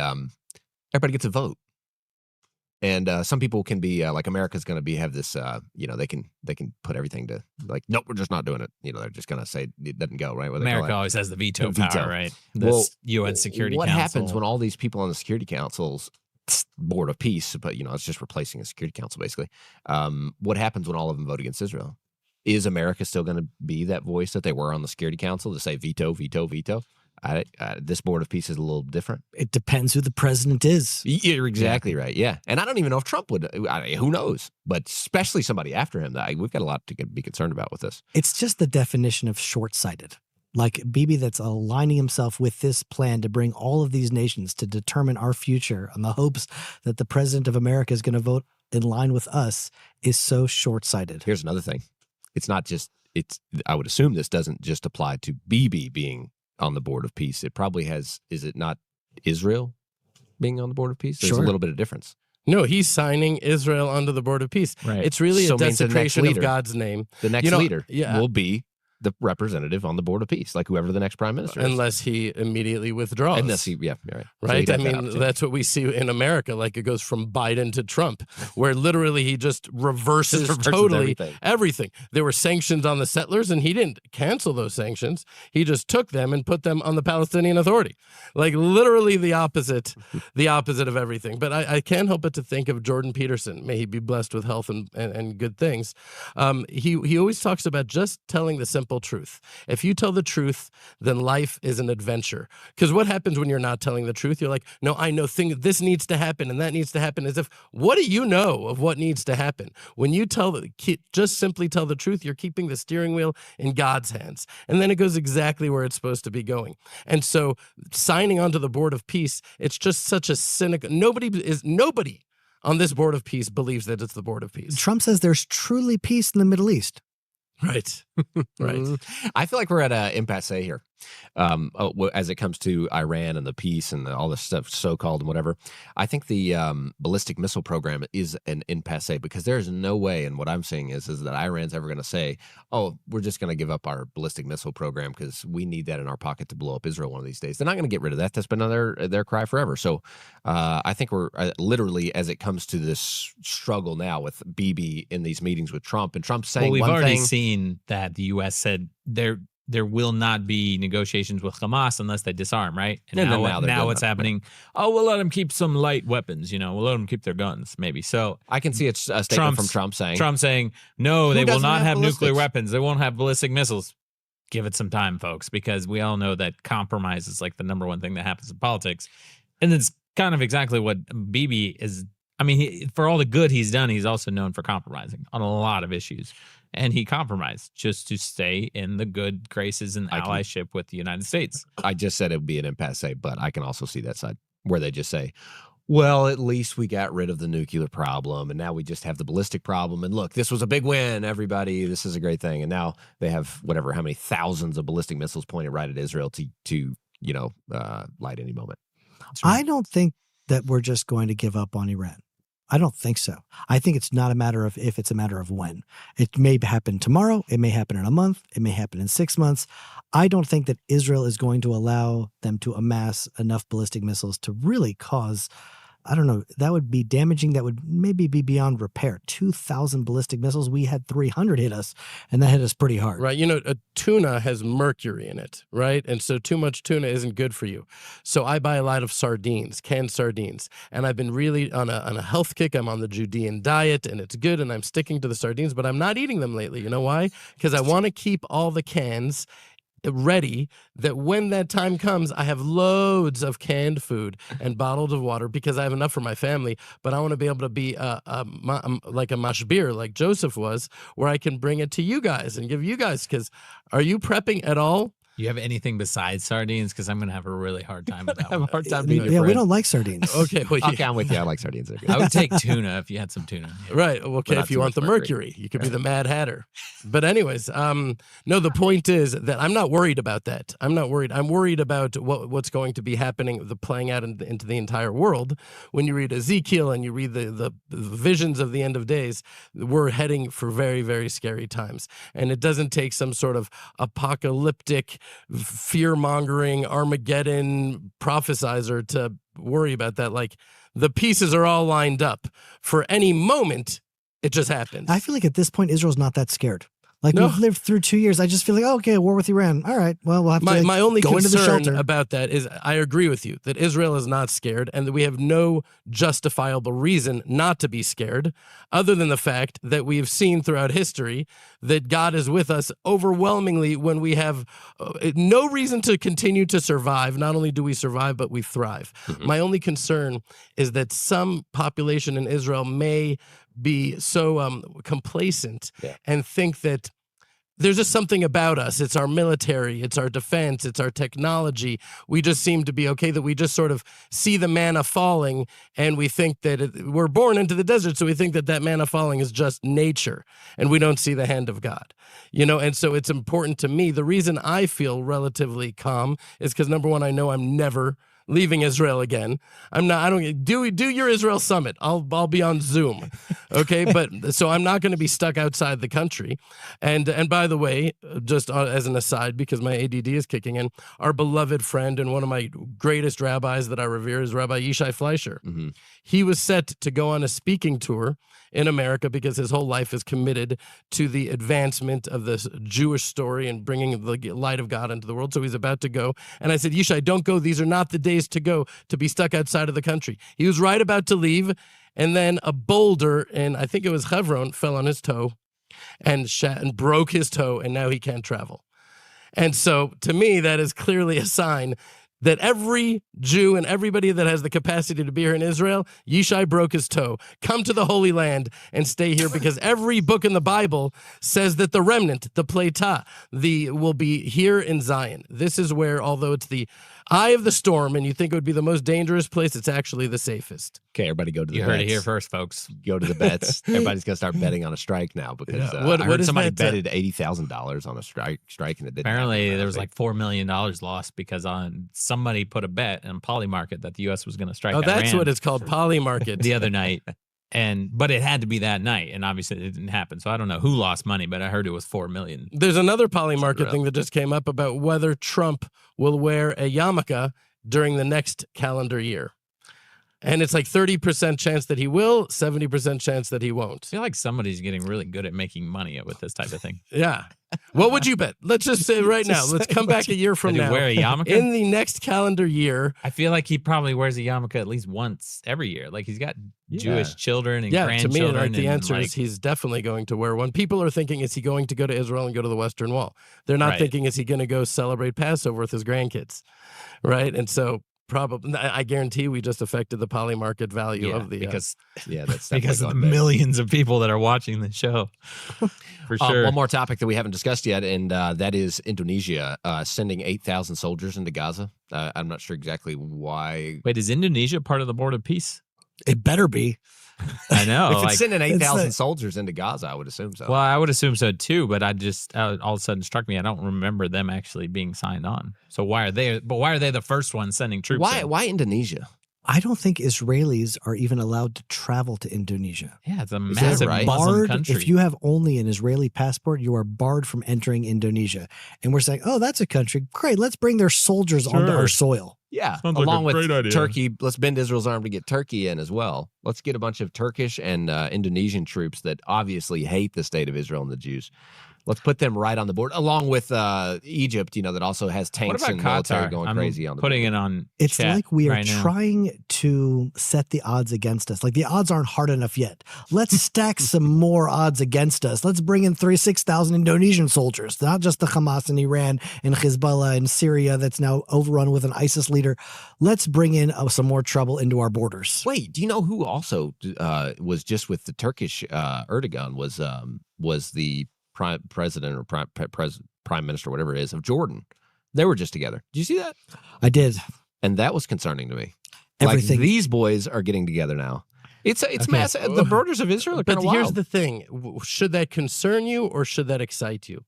everybody gets a vote. And some people can be like America's going to have this, they can put everything to like, nope, we're just not doing it. They're just going to say it doesn't go, right? America always has the veto power, right? This UN Security Council. What happens when all these people on the Security Council's Board of Peace, but it's just replacing a Security Council basically. What happens when all of them vote against Israel? Is America still going to be that voice that they were on the Security Council to say veto, veto, veto? This Board of Peace is a little different. It depends who the president is. You're exactly right. Yeah. And I don't even know if Trump would. Who knows? But especially somebody after him. We've got a lot to be concerned about with this. It's just the definition of short-sighted. Like Bibi that's aligning himself with this plan to bring all of these nations to determine our future on the hopes that the president of America is going to vote in line with us is so short-sighted. Here's another thing. It's not just, I would assume this doesn't just apply to Bibi being on the Board of Peace. It probably has, is it not Israel being on the Board of Peace? There's a little bit of difference. No, he's signing Israel onto the Board of Peace. Right. It's really a desecration of God's name. The next leader will be the representative on the Board of Peace, like whoever the next prime minister is. Unless he immediately withdraws. Unless he, right? So that's what we see in America. Like it goes from Biden to Trump, where literally he just reverses totally everything. There were sanctions on the settlers, and he didn't cancel those sanctions. He just took them and put them on the Palestinian Authority. Like literally the opposite of everything. But I can't help but to think of Jordan Peterson. May he be blessed with health and good things. He always talks about just telling the simple truth. If you tell the truth, then life is an adventure. Because what happens when you're not telling the truth? You're like, no, I know this needs to happen and that needs to happen. As if, what do you know of what needs to happen? When you just simply tell the truth, you're keeping the steering wheel in God's hands. And then it goes exactly where it's supposed to be going. And so signing onto the Board of Peace, it's just such a cynical, nobody on this Board of Peace believes that it's the Board of Peace. Trump says there's truly peace in the Middle East. Right. Right. I feel like we're at an impasse here as it comes to Iran and the peace and all this stuff, so-called and whatever. I think the ballistic missile program is an impasse because there's no way, and what I'm saying is that Iran's ever going to say, oh, we're just going to give up our ballistic missile program because we need that in our pocket to blow up Israel one of these days. They're not going to get rid of that. That's been their cry forever. So I think we're literally, as it comes to this struggle now with Bibi in these meetings with Trump, and Trump saying we've one already thing, seen that the U.S. said there will not be negotiations with Hamas unless they disarm, right? And now what's happening? Oh, we'll let them keep some light weapons. We'll let them keep their guns, maybe. So I can see it's a statement from Trump saying, no, they will not have nuclear weapons. They won't have ballistic missiles. Give it some time, folks, because we all know that compromise is like the number one thing that happens in politics. And it's kind of exactly what Bibi is. I mean, for all the good he's done, he's also known for compromising on a lot of issues. And he compromised just to stay in the good graces and allyship with the United States. I just said it would be an impasse, but I can also see that side where they just say, well, at least we got rid of the nuclear problem, and now we just have the ballistic problem. And look, this was a big win, everybody. This is a great thing. And now they have how many thousands of ballistic missiles pointed right at Israel to light any moment. I don't think that we're just going to give up on Iran. I don't think so. I think it's not a matter of if, it's a matter of when. It may happen tomorrow. It may happen in a month. It may happen in 6 months. I don't think that Israel is going to allow them to amass enough ballistic missiles to really cause, I don't know, that would be damaging. That would maybe be beyond repair. 2,000 ballistic missiles. We had 300 hit us, and that hit us pretty hard. Right. You know, a tuna has mercury in it, right? And so too much tuna isn't good for you. So I buy a lot of sardines, canned sardines. And I've been really on a health kick. I'm on the Judean diet, and it's good, and I'm sticking to the sardines, but I'm not eating them lately. You know why? Because I want to keep all the cans ready, that when that time comes, I have loads of canned food and bottles of water, because I have enough for my family, but I want to be able to be like a mashbir, like Joseph was, where I can bring it to you guys and give you guys, because are you prepping at all? You have anything besides sardines? Because I'm going to have a really hard time with that. I have a one. hard time Yeah, being your we friend. don't like sardines. Okay, well, Okay, I'm with you. I like sardines. They're good. I would take tuna if you had some tuna. Yeah. right. Okay, not if you too want the much mercury, you could be the Mad Hatter. But anyways, no, the point is that I'm not worried about that. I'm not worried. I'm worried about what's going to be happening, playing out into the entire world. When you read Ezekiel and you read the visions of the end of days, we're heading for very, very scary times. And it doesn't take some sort of apocalyptic, fear-mongering Armageddon prophesizer to worry about that. Like, the pieces are all lined up for any moment. It just happens. I feel like at this point, Israel's not that scared. Like, No. we've lived through 2 years. I just feel like, oh, okay, war with Iran. All right, well, we'll have to My only go into the concern shelter. about that is I agree with you that Israel is not scared, and that we have no justifiable reason not to be scared, other than the fact that we have seen throughout history that God is with us overwhelmingly when we have no reason to continue to survive. Not only do we survive, but we thrive. Mhm. My only concern is that some population in Israel may be so complacent and think that there's just something about us. It's our military, it's our defense, it's our technology. We just seem to be okay, that we just sort of see the manna falling, and we think that we're born into the desert, so we think that that manna falling is just nature, and we don't see the hand of God. You know, and so it's important to me. The reason I feel relatively calm is because, number one, I know I'm never leaving Israel again. I don't do your Israel summit. I'll be on Zoom. Okay. But so I'm not going to be stuck outside the country. And by the way, just as an aside, because my ADD is kicking in, our beloved friend and one of my greatest rabbis that I revere is Rabbi Yishai Fleischer. Mm-hmm. He was set to go on a speaking tour in America because his whole life is committed to the advancement of this Jewish story and bringing the light of God into the world. So he's about to go. And I said, Yishai, don't go. These are not the days to go, to be stuck outside of the country. He was right about to leave. And then a boulder, and I think it was Hebron, fell on his toe and broke his toe. And now he can't travel. And so to me, that is clearly a sign that every Jew and everybody that has the capacity to be here in Israel, Yishai broke his toe. Come to the Holy Land and stay here, because every book in the Bible says that the remnant, the Pleitah, will be here in Zion. This is where, although it's the eye of the storm and you think it would be the most dangerous place, it's actually the safest. Okay, everybody go to the You bets. heard it here first, folks. Go to the bets. Everybody's going to start betting on a strike now, because Yeah. What I heard is somebody that, betted $80,000 on a strike and it didn't Apparently, happen. there was like $4 million lost because somebody put a bet on Polymarket that the U.S. was going to strike Oh, that's Iran what it's called, Polymarket. the other night. But it had to be that night, and obviously it didn't happen. So I don't know who lost money, but I heard it was $4 million. There's another Polymarket thing that just came up about whether Trump will wear a yarmulke during the next calendar year. And it's like 30% chance that he will, 70% chance that he won't. I feel like somebody's getting really good at making money with this type of thing. Yeah. What would you bet? Let's just say right now. Let's come back a year from Did he now. wear a yarmulke? In the next calendar year. I feel like he probably wears a yarmulke at least once every year. Like he's got Jewish children and Yeah, to me, grandchildren. like, the and, answer is he's definitely going to wear one. People are thinking, is he going to go to Israel and go to the Western Wall? They're not Right. thinking, is he going to go celebrate Passover with his grandkids? Right? And so probably, I guarantee we just affected the Polymarket value of the because that's because of the definitely going big. millions of people that are watching the show. For sure. One more topic that we haven't discussed yet, and that is Indonesia sending 8,000 soldiers into Gaza. I'm not sure exactly why. Wait, is Indonesia part of the Board of Peace? It better be. I know. If it's like, sending it's 8,000 the- soldiers into Gaza, I would assume so. well, I would assume so too, but I just all of a sudden struck me. I don't remember them actually being signed on. So why are they? But why are they the first ones sending troops? Why? in? Why Indonesia? I don't think Israelis are even allowed to travel to Indonesia. Yeah, it's a that massive right? Muslim Barred, country. if you have only an Israeli passport, you are barred from entering Indonesia. And we're saying, oh, that's a country. Great, let's bring their soldiers onto our soil. Yeah, Sounds like along a with great idea. Turkey, let's bend Israel's arm to get Turkey in as well. Let's get a bunch of Turkish and Indonesian troops that obviously hate the state of Israel and the Jews. Let's put them right on the board, along with Egypt, that also has What tanks about and military Qatar? going I'm crazy on the putting board. it on. It's chat like we are right now. trying to set the odds against us. Like the odds aren't hard enough yet. Let's stack some more odds against us. Let's bring in 6,000 Indonesian soldiers, not just the Hamas in Iran and Hezbollah in Syria that's now overrun with an ISIS leader. Let's bring in some more trouble into our borders. Wait, do you know who also was just with the Turkish Erdogan was the president or prime minister, whatever it is, of Jordan. They were just together. Did you see that? I did. And that was concerning to me. Everything. Like, these boys are getting together now. It's massive. The borders of Israel are kind But of here's wild. the thing: should that concern you or should that excite you?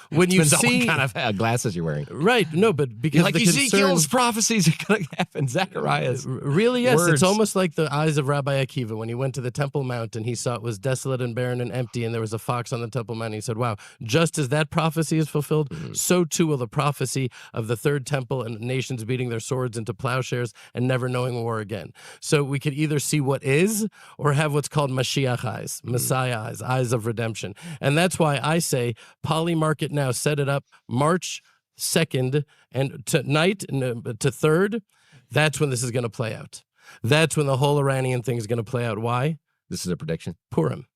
When you Depends on see, what kind of glasses you're wearing. right? No, but because You're like the Ezekiel's concern, prophecies are going to happen. Zechariah's. really, yes, words. it's almost like the eyes of Rabbi Akiva when he went to the Temple Mount and he saw it was desolate and barren and empty, and there was a fox on the Temple Mount. And he said, "Wow, just as that prophecy is fulfilled, so too will the prophecy of the third temple and nations beating their swords into plowshares and never knowing war again." So we could either see what is or have what's called Mashiach eyes, Messiah eyes, eyes of redemption. And that's why I say, Poly Market now, set it up March 2nd and tonight to 3rd. That's when this is going to play out. That's when the whole Iranian thing is going to play out. Why? This is a prediction. Purim.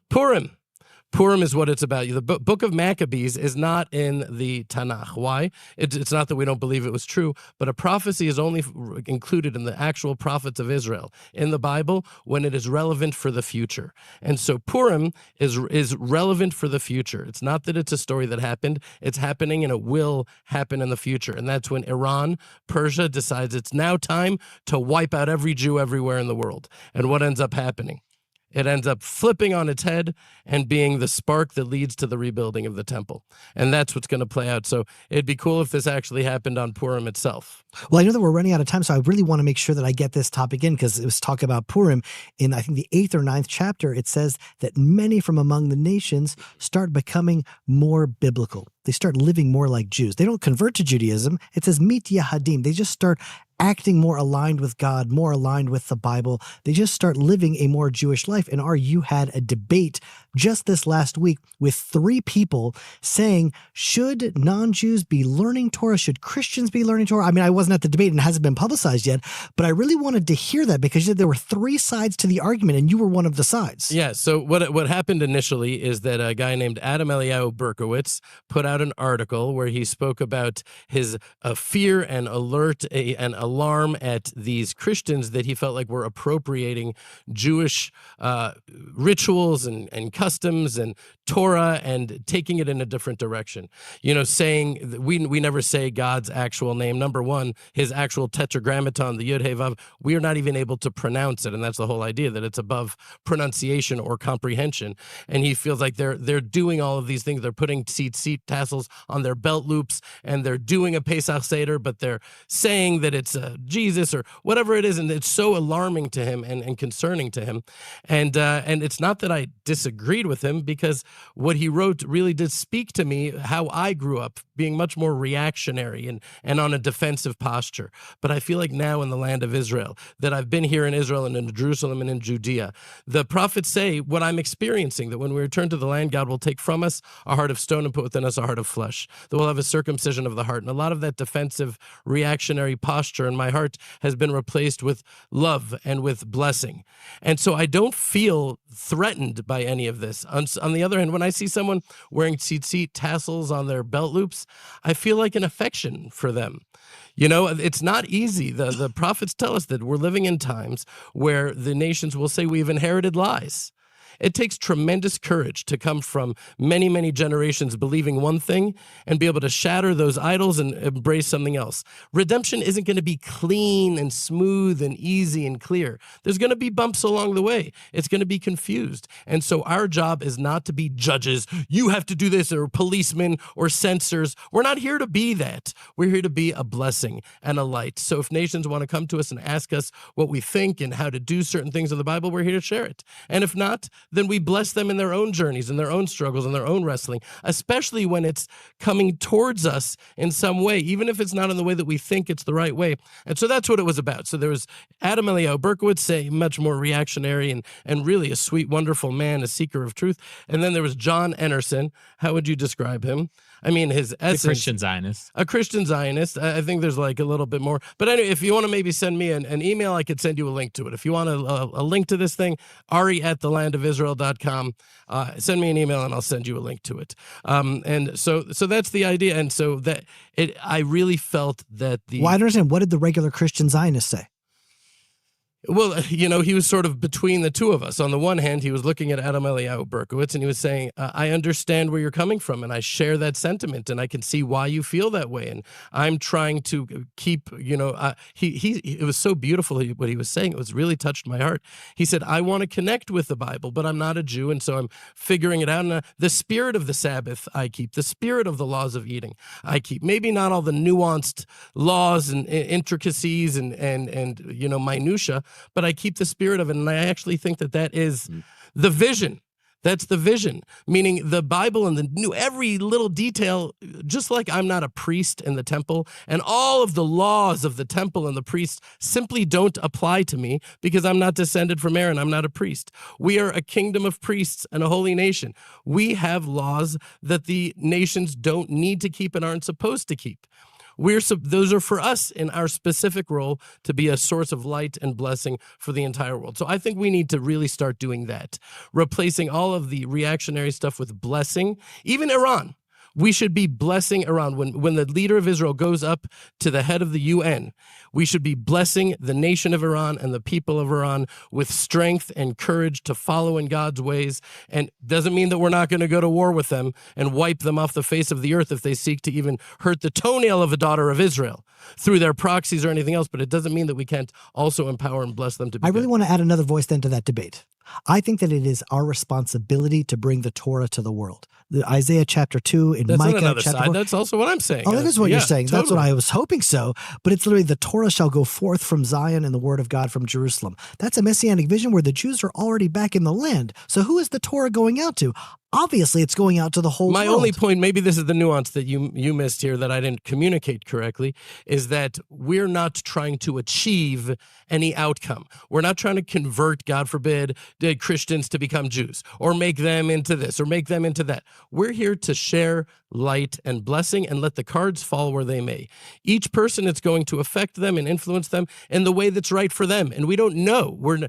Purim. Purim is what it's about. The book of Maccabees is not in the Tanakh. Why? It's not that we don't believe it was true, but a prophecy is only included in the actual prophets of Israel in the Bible when it is relevant for the future. And so Purim is relevant for the future. It's not that it's a story that happened. It's happening and it will happen in the future. And that's when Iran, Persia decides it's now time to wipe out every Jew everywhere in the world. And what ends up happening? It ends up flipping on its head and being the spark that leads to the rebuilding of the temple. And that's what's going to play out. So it'd be cool if this actually happened on Purim itself. Well, I know that we're running out of time, so I really want to make sure that I get this topic in because it was talk about Purim. In, I think, the 8th or 9th chapter, it says that many from among the nations start becoming more biblical. They start living more like Jews. They don't convert to Judaism. It says mit yahadim. They just start acting more aligned with God, more aligned with the Bible. They just start living a more Jewish life. And you had a debate just this last week with 3 people saying, should non-Jews be learning Torah? Should Christians be learning Torah? I mean, I wasn't at the debate and it hasn't been publicized yet, but I really wanted to hear that because you said there were 3 sides to the argument and you were one of the sides. Yeah, so what happened initially is that a guy named Adam Eliyahu Berkowitz put out an article where he spoke about his fear and and alarm at these Christians that he felt like were appropriating Jewish rituals and customs and Torah and taking it in a different direction. You know, saying that we never say God's actual name. Number one, his actual tetragrammaton, the Yud Hey Vav, we are not even able to pronounce it, and that's the whole idea, that it's above pronunciation or comprehension. And he feels like they're doing all of these things. They're putting seat tassels on their belt loops, and they're doing a Pesach Seder, but they're saying that it's Jesus or whatever it is, and it's so alarming to him and concerning to him. And it's not that I disagreed with him, because what he wrote really did speak to me, how I grew up, being much more reactionary and on a defensive posture. But I feel like now in the land of Israel, that I've been here in Israel and in Jerusalem and in Judea, the prophets say what I'm experiencing, that when we return to the land, God will take from us a heart of stone and put within us a heart of flesh, that we'll have a circumcision of the heart. And a lot of that defensive, reactionary posture in my heart has been replaced with love and with blessing. And so I don't feel threatened by any of this. On the other hand, when I see someone wearing tzitzit tassels on their belt loops, I feel like an affection for them. You know, it's not easy. The prophets tell us that we're living in times where the nations will say we've inherited lies. It takes tremendous courage to come from many, many generations believing one thing and be able to shatter those idols and embrace something else. Redemption isn't going to be clean and smooth and easy and clear. There's going to be bumps along the way. It's going to be confused. And so our job is not to be judges. You have to do this, or policemen or censors. We're not here to be that. We're here to be a blessing and a light. So if nations want to come to us and ask us what we think and how to do certain things in the Bible, we're here to share it. And if not, then we bless them in their own journeys and their own struggles and their own wrestling, especially when it's coming towards us in some way, even if it's not in the way that we think it's the right way. And so that's what it was about. So there was Adam Eliyahu Berkowitz, say much more reactionary and really a sweet, wonderful man, a seeker of truth. And then there was John Enerson. How would you describe him? I mean, his essence. A Christian Zionist. A Christian Zionist. I think there's like a little bit more. But anyway, if you want to maybe send me an email, I could send you a link to it. If you want a link to this thing, ari@thelandofisrael.com. Send me an email and I'll send you a link to it. And so that's the idea. And so I really felt that Well, I don't understand. What did the regular Christian Zionist say? Well, he was sort of between the two of us. On the one hand, he was looking at Adam Eliyahu Berkowitz, and he was saying, I understand where you're coming from, and I share that sentiment, and I can see why you feel that way. And I'm trying to keep, it was so beautiful what he was saying. It was really touched my heart. He said, I want to connect with the Bible, but I'm not a Jew, and so I'm figuring it out. And the spirit of the Sabbath I keep, the spirit of the laws of eating I keep. Maybe not all the nuanced laws and intricacies and minutia, but I keep the spirit of it, and I actually think that is the vision. That's the vision, meaning the Bible and every little detail, just like I'm not a priest in the temple, and all of the laws of the temple and the priests simply don't apply to me because I'm not descended from Aaron. I'm not a priest. We are a kingdom of priests and a holy nation. We have laws that the nations don't need to keep and aren't supposed to keep. Those are for us in our specific role to be a source of light and blessing for the entire world. So I think we need to really start doing that, replacing all of the reactionary stuff with blessing. Even Iran. We should be blessing Iran. When the leader of Israel goes up to the head of the UN, we should be blessing the nation of Iran and the people of Iran with strength and courage to follow in God's ways. And doesn't mean that we're not going to go to war with them and wipe them off the face of the earth if they seek to even hurt the toenail of a daughter of Israel through their proxies or anything else. But it doesn't mean that we can't also empower and bless them to be I really good. want to add another voice then to that debate. I think that it is our responsibility to bring the Torah to the world. Isaiah chapter 2 in That's Micah on another chapter side. 4. That's also what I'm saying. Oh, that is what you're saying. Totally. That's what I was hoping so. But it's literally the Torah shall go forth from Zion and the word of God from Jerusalem. That's a messianic vision where the Jews are already back in the land. So who is the Torah going out to? Obviously, it's going out to the whole world. My only point, maybe this is the nuance that you missed here that I didn't communicate correctly, is that we're not trying to achieve any outcome. We're not trying to convert, God forbid, the Christians to become Jews or make them into this or make them into that. We're here to share light and blessing and let the cards fall where they may. Each person, it's going to affect them and influence them in the way that's right for them. And we don't know. We're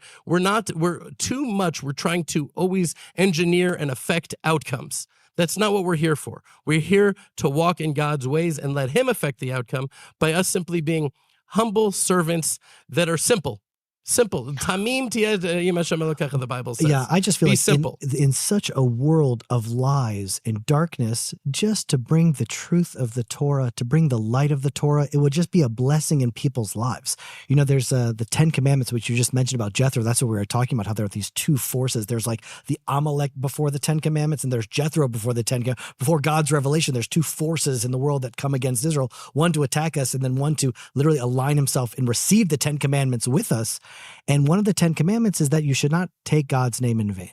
trying to always engineer and affect outcomes. That's not what we're here for. We're here to walk in God's ways and let him affect the outcome by us simply being humble servants that are simple. Simple. Tamim tiyeh Hashem Elokecha, the Bible says. Yeah, I just feel Be like simple. in such a world of lies and darkness, just to bring the truth of the Torah, to bring the light of the Torah, it would just be a blessing in people's lives. There's the 10 Commandments, which you just mentioned about Jethro. That's what we were talking about, how there are these two forces. There's like the Amalek before the 10 Commandments, and there's Jethro before before God's revelation. There's two forces in the world that come against Israel, one to attack us and then one to literally align himself and receive the 10 Commandments with us. And one of the 10 Commandments is that you should not take God's name in vain.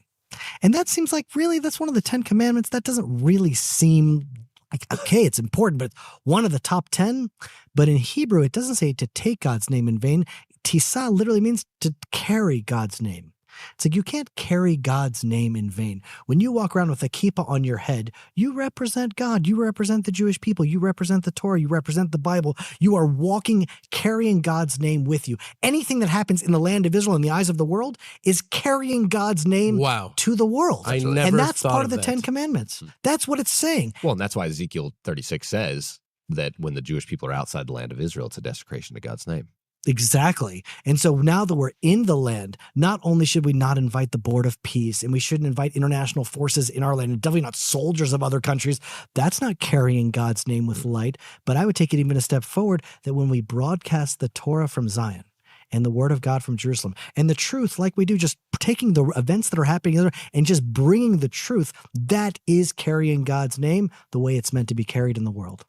And that seems like, really, that's one of the 10 Commandments. That doesn't really seem like, okay, it's important, but it's one of the top 10. But in Hebrew, it doesn't say to take God's name in vain. Tisa literally means to carry God's name. It's like you can't carry God's name in vain. When you walk around with a kippah on your head, you represent God. You represent the Jewish people. You represent the Torah. You represent the Bible. You are walking, carrying God's name with you. Anything that happens in the land of Israel in the eyes of the world is carrying God's name to the world. And that's part of the 10 Commandments. That's what it's saying. Well, and that's why Ezekiel 36 says that when the Jewish people are outside the land of Israel, it's a desecration to God's name. Exactly. And so now that we're in the land, not only should we not invite the Board of Peace, and we shouldn't invite international forces in our land, and definitely not soldiers of other countries. That's not carrying God's name with light. But I would take it even a step forward, that when we broadcast the Torah from Zion and the word of God from Jerusalem and the truth, like we do, just taking the events that are happening there and just bringing the truth, that is carrying God's name the way it's meant to be carried in the world.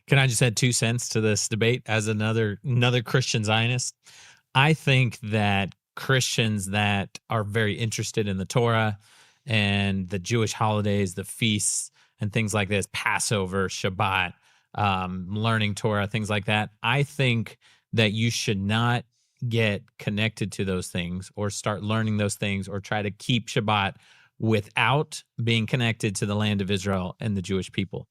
Can I just add 2 cents to this debate as another Christian Zionist? I think that Christians that are very interested in the Torah and the Jewish holidays, the feasts, and things like this, Passover, Shabbat, learning Torah, things like that, I think that you should not get connected to those things or start learning those things or try to keep Shabbat without being connected to the land of Israel and the Jewish people.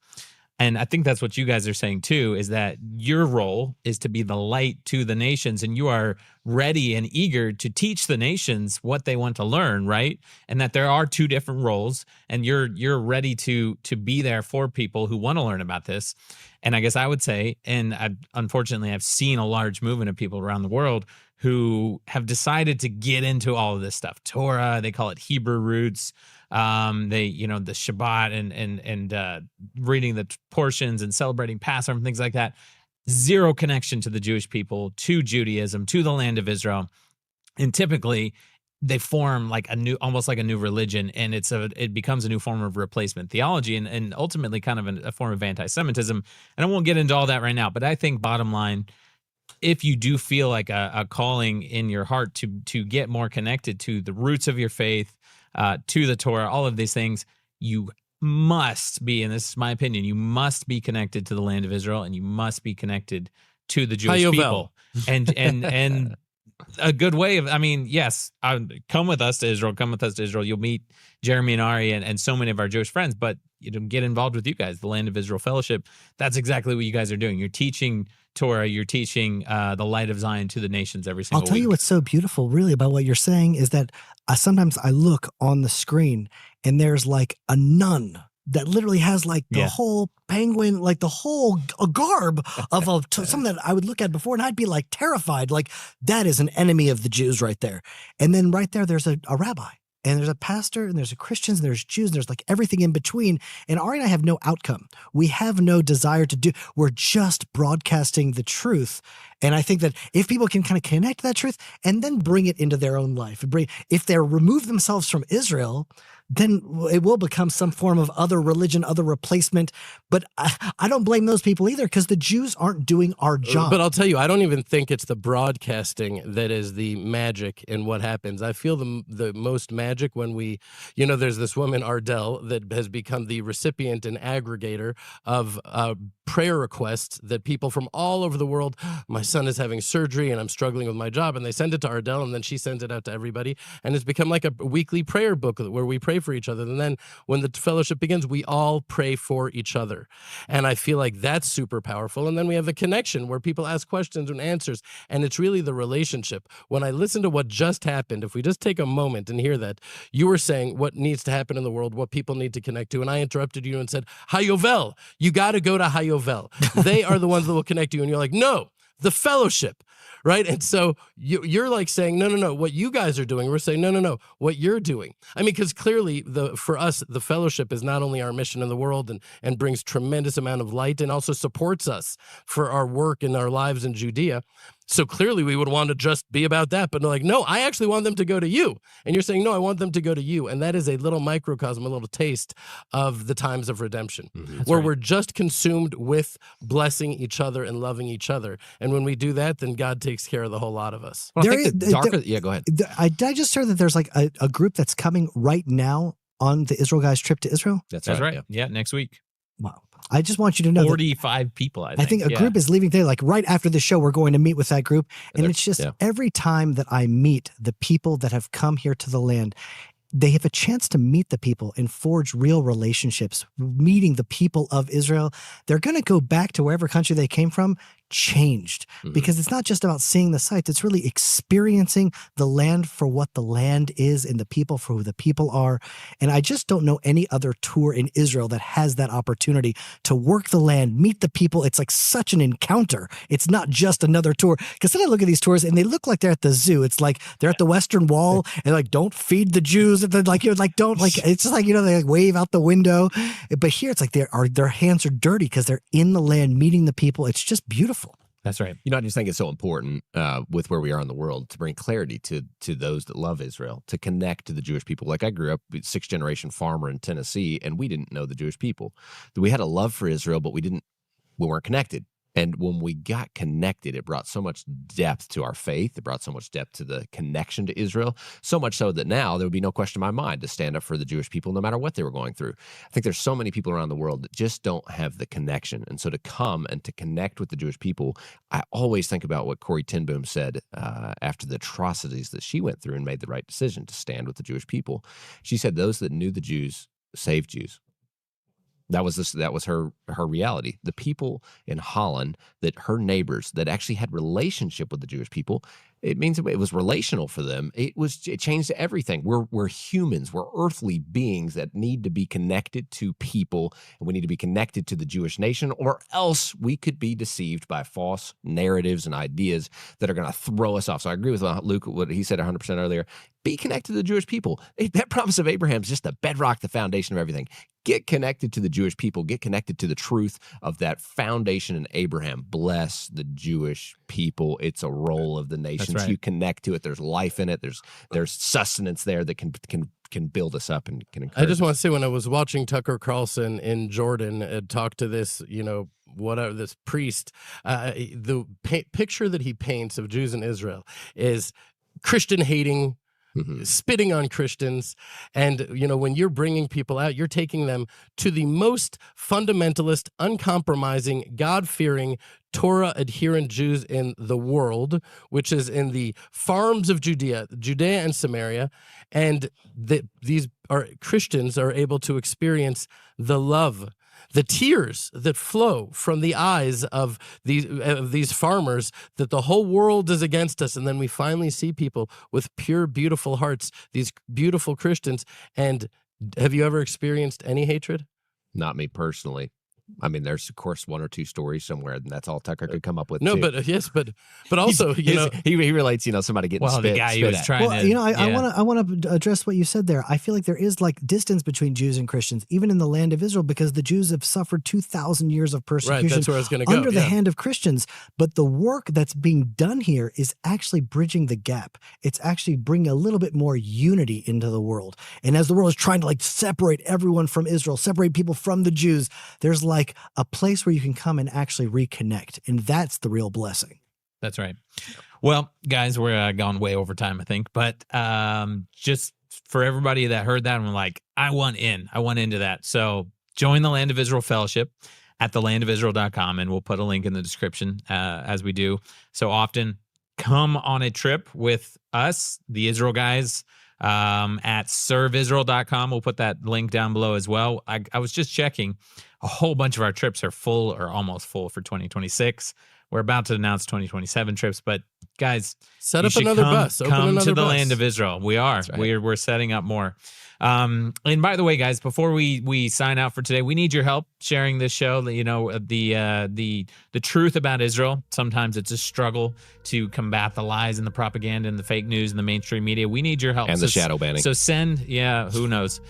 And I think that's what you guys are saying too, is that your role is to be the light to the nations, and you are ready and eager to teach the nations what they want to learn, right? And that there are 2 different roles, and you're ready to be there for people who want to learn about this. And I guess I would say, and unfortunately I've seen a large movement of people around the world who have decided to get into all of this stuff. Torah, they call it Hebrew roots. The Shabbat and reading the portions and celebrating Passover and things like that. Zero connection to the Jewish people, to Judaism, to the land of Israel. And typically they form like almost like a new religion, and it becomes a new form of replacement theology and ultimately kind of a form of anti-Semitism. And I won't get into all that right now, but I think bottom line, if you do feel like a calling in your heart to get more connected to the roots of your faith, to the Torah, all of these things, you must be, and this is my opinion, you must be connected to the land of Israel, and you must be connected to the Jewish people. And a good way of, yes, come with us to Israel. You'll meet Jeremy and Ari and so many of our Jewish friends, but get involved with you guys, the Land of Israel Fellowship. That's exactly what you guys are doing. You're teaching Torah, you're teaching the light of Zion to the nations every single week. I'll tell you what's so beautiful really about what you're saying is that sometimes I look on the screen and there's like a nun that literally has like the whole penguin, like the whole garb of something that I would look at before and I'd be like terrified. Like that is an enemy of the Jews right there. And then right there's a rabbi. And there's a pastor, and there's a Christians, and there's Jews, and there's like everything in between. And Ari and I have no outcome. We have no desire to do. We're just broadcasting the truth. And I think that if people can kind of connect to that truth and then bring it into their own life, if they remove themselves from Israel, then it will become some form of other religion, other replacement. But I don't blame those people either, because the Jews aren't doing our job. But I'll tell you, I don't even think it's the broadcasting that is the magic in what happens. I feel the most magic when there's this woman, Ardell, that has become the recipient and aggregator of prayer requests that people from all over the world, my son is having surgery and I'm struggling with my job, and they send it to Ardell, and then she sends it out to everybody, and it's become like a weekly prayer book where we pray for each other. And then when the fellowship begins, we all pray for each other. And I feel like that's super powerful. And then we have the connection where people ask questions and answers, and it's really the relationship. When I listen to what just happened, if we just take a moment and hear that, you were saying what needs to happen in the world, what people need to connect to, and I interrupted you and said, Hayovel, you got to go to Hayovel. They are the ones that will connect you. And you're like, no, the fellowship, right? And so you're like saying, no, what you guys are doing. We're saying, no, what you're doing. I mean, because clearly for us, the fellowship is not only our mission in the world and brings tremendous amount of light and also supports us for our work and our lives in Judea. So clearly we would want to just be about that, but like, no, I actually want them to go to you. And you're saying, no, I want them to go to you. And that is a little microcosm, a little taste of the times of redemption, where we're just consumed with blessing each other and loving each other. And when we do that, then God takes care of the whole lot of us. Well, go ahead. Did I just hear that there's like a group that's coming right now on the Israel guys' trip to Israel? That's right. Yeah, next week. Wow. I just want you to know 45 people, I think. A group is leaving today. Like right after the show, we're going to meet with that group. And it's just every time that I meet the people that have come here to the land, they have a chance to meet the people and forge real relationships, meeting the people of Israel. They're going to go back to wherever country they came from, changed, because it's not just about seeing the sights. It's really experiencing the land for what the land is and the people for who the people are. And I just don't know any other tour in Israel that has that opportunity to work the land, meet the people. It's like such an encounter. It's not just another tour. Because then I look at these tours and they look like they're at the zoo. It's like they're at the Western Wall and like, don't feed the Jews. And then like, you're like, don't like, it's just like, they like wave out the window. But here it's like their hands are dirty because they're in the land, meeting the people. It's just beautiful. That's right. I just think it's so important with where we are in the world to bring clarity to those that love Israel, to connect to the Jewish people. Like I grew up, 6th-generation farmer in Tennessee, and we didn't know the Jewish people. We had a love for Israel, but we weren't connected. And when we got connected, it brought so much depth to our faith. It brought so much depth to the connection to Israel, so much so that now there would be no question in my mind to stand up for the Jewish people no matter what they were going through. I think there's so many people around the world that just don't have the connection. And so to come and to connect with the Jewish people, I always think about what Corrie ten Boom said after the atrocities that she went through and made the right decision to stand with the Jewish people. She said, those that knew the Jews saved Jews. That was her reality. The people in Holland, that her neighbors that actually had relationship with the Jewish people, it means it was relational for them. It changed everything. We're humans. We're earthly beings that need to be connected to people, and we need to be connected to the Jewish nation, or else we could be deceived by false narratives and ideas that are going to throw us off. So I agree with Luke, what he said 100% earlier. Be connected to the Jewish people. That promise of Abraham is just the bedrock, the foundation of everything. Get connected to the Jewish people. Get connected to the truth of that foundation in Abraham. Bless the Jewish people. It's a role of the nations. Right. You connect to it. There's life in it. There's sustenance there that can build us up and can encourage I just want us. to say, when I was watching Tucker Carlson in Jordan talk to this, this priest, the picture that he paints of Jews in Israel is Christian hating, spitting on Christians. And, when you're bringing people out, you're taking them to the most fundamentalist, uncompromising, God-fearing, Torah-adherent Jews in the world, which is in the farms of Judea and Samaria. And these Christians are able to experience the love, the tears that flow from the eyes of these farmers, that the whole world is against us. And then we finally see people with pure, beautiful hearts, these beautiful Christians. And have you ever experienced any hatred? Not me personally. I mean, there's of course one or two stories somewhere, and that's all Tucker could come up with. No, too. but also, he relates, somebody getting spit. The guy he was trying to. I want to address what you said there. I feel like there is like distance between Jews and Christians, even in the land of Israel, because the Jews have suffered 2,000 years of persecution. Right, that's where I was going to go. Under the hand of Christians. But the work that's being done here is actually bridging the gap. It's actually bringing a little bit more unity into the world. And as the world is trying to like separate everyone from Israel, separate people from the Jews, there's like a place where you can come and actually reconnect. And that's the real blessing. That's right. Well, guys, we're gone way over time, I think. But just for everybody that heard that and were like, I want into that. So join the Land of Israel Fellowship at thelandofisrael.com, and we'll put a link in the description as we do so often. Come on a trip with us, the Israel guys, at serveisrael.com. We'll put that link down below as well. I was just checking. A whole bunch of our trips are full or almost full for 2026. We're about to announce 2027 trips, but guys, set up another bus. Come to the Land of Israel. We are. Right. We're setting up more. And by the way, guys, before we sign out for today, we need your help sharing this show. The truth about Israel. Sometimes it's a struggle to combat the lies and the propaganda and the fake news and the mainstream media. We need your help. And the shadow banning. So who knows?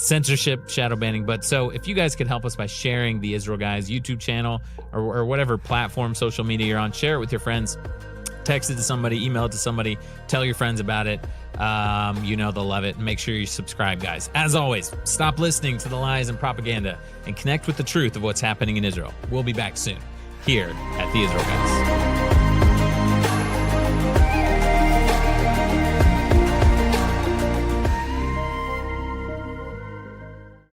Censorship, shadow banning. But so if you guys could help us by sharing the Israel Guys YouTube channel or whatever platform, social media you're on, share it with your friends. Text it to somebody, email it to somebody, tell your friends about it. They'll love it. And make sure you subscribe, guys. As always, stop listening to the lies and propaganda and connect with the truth of what's happening in Israel. We'll be back soon here at the Israel Guys.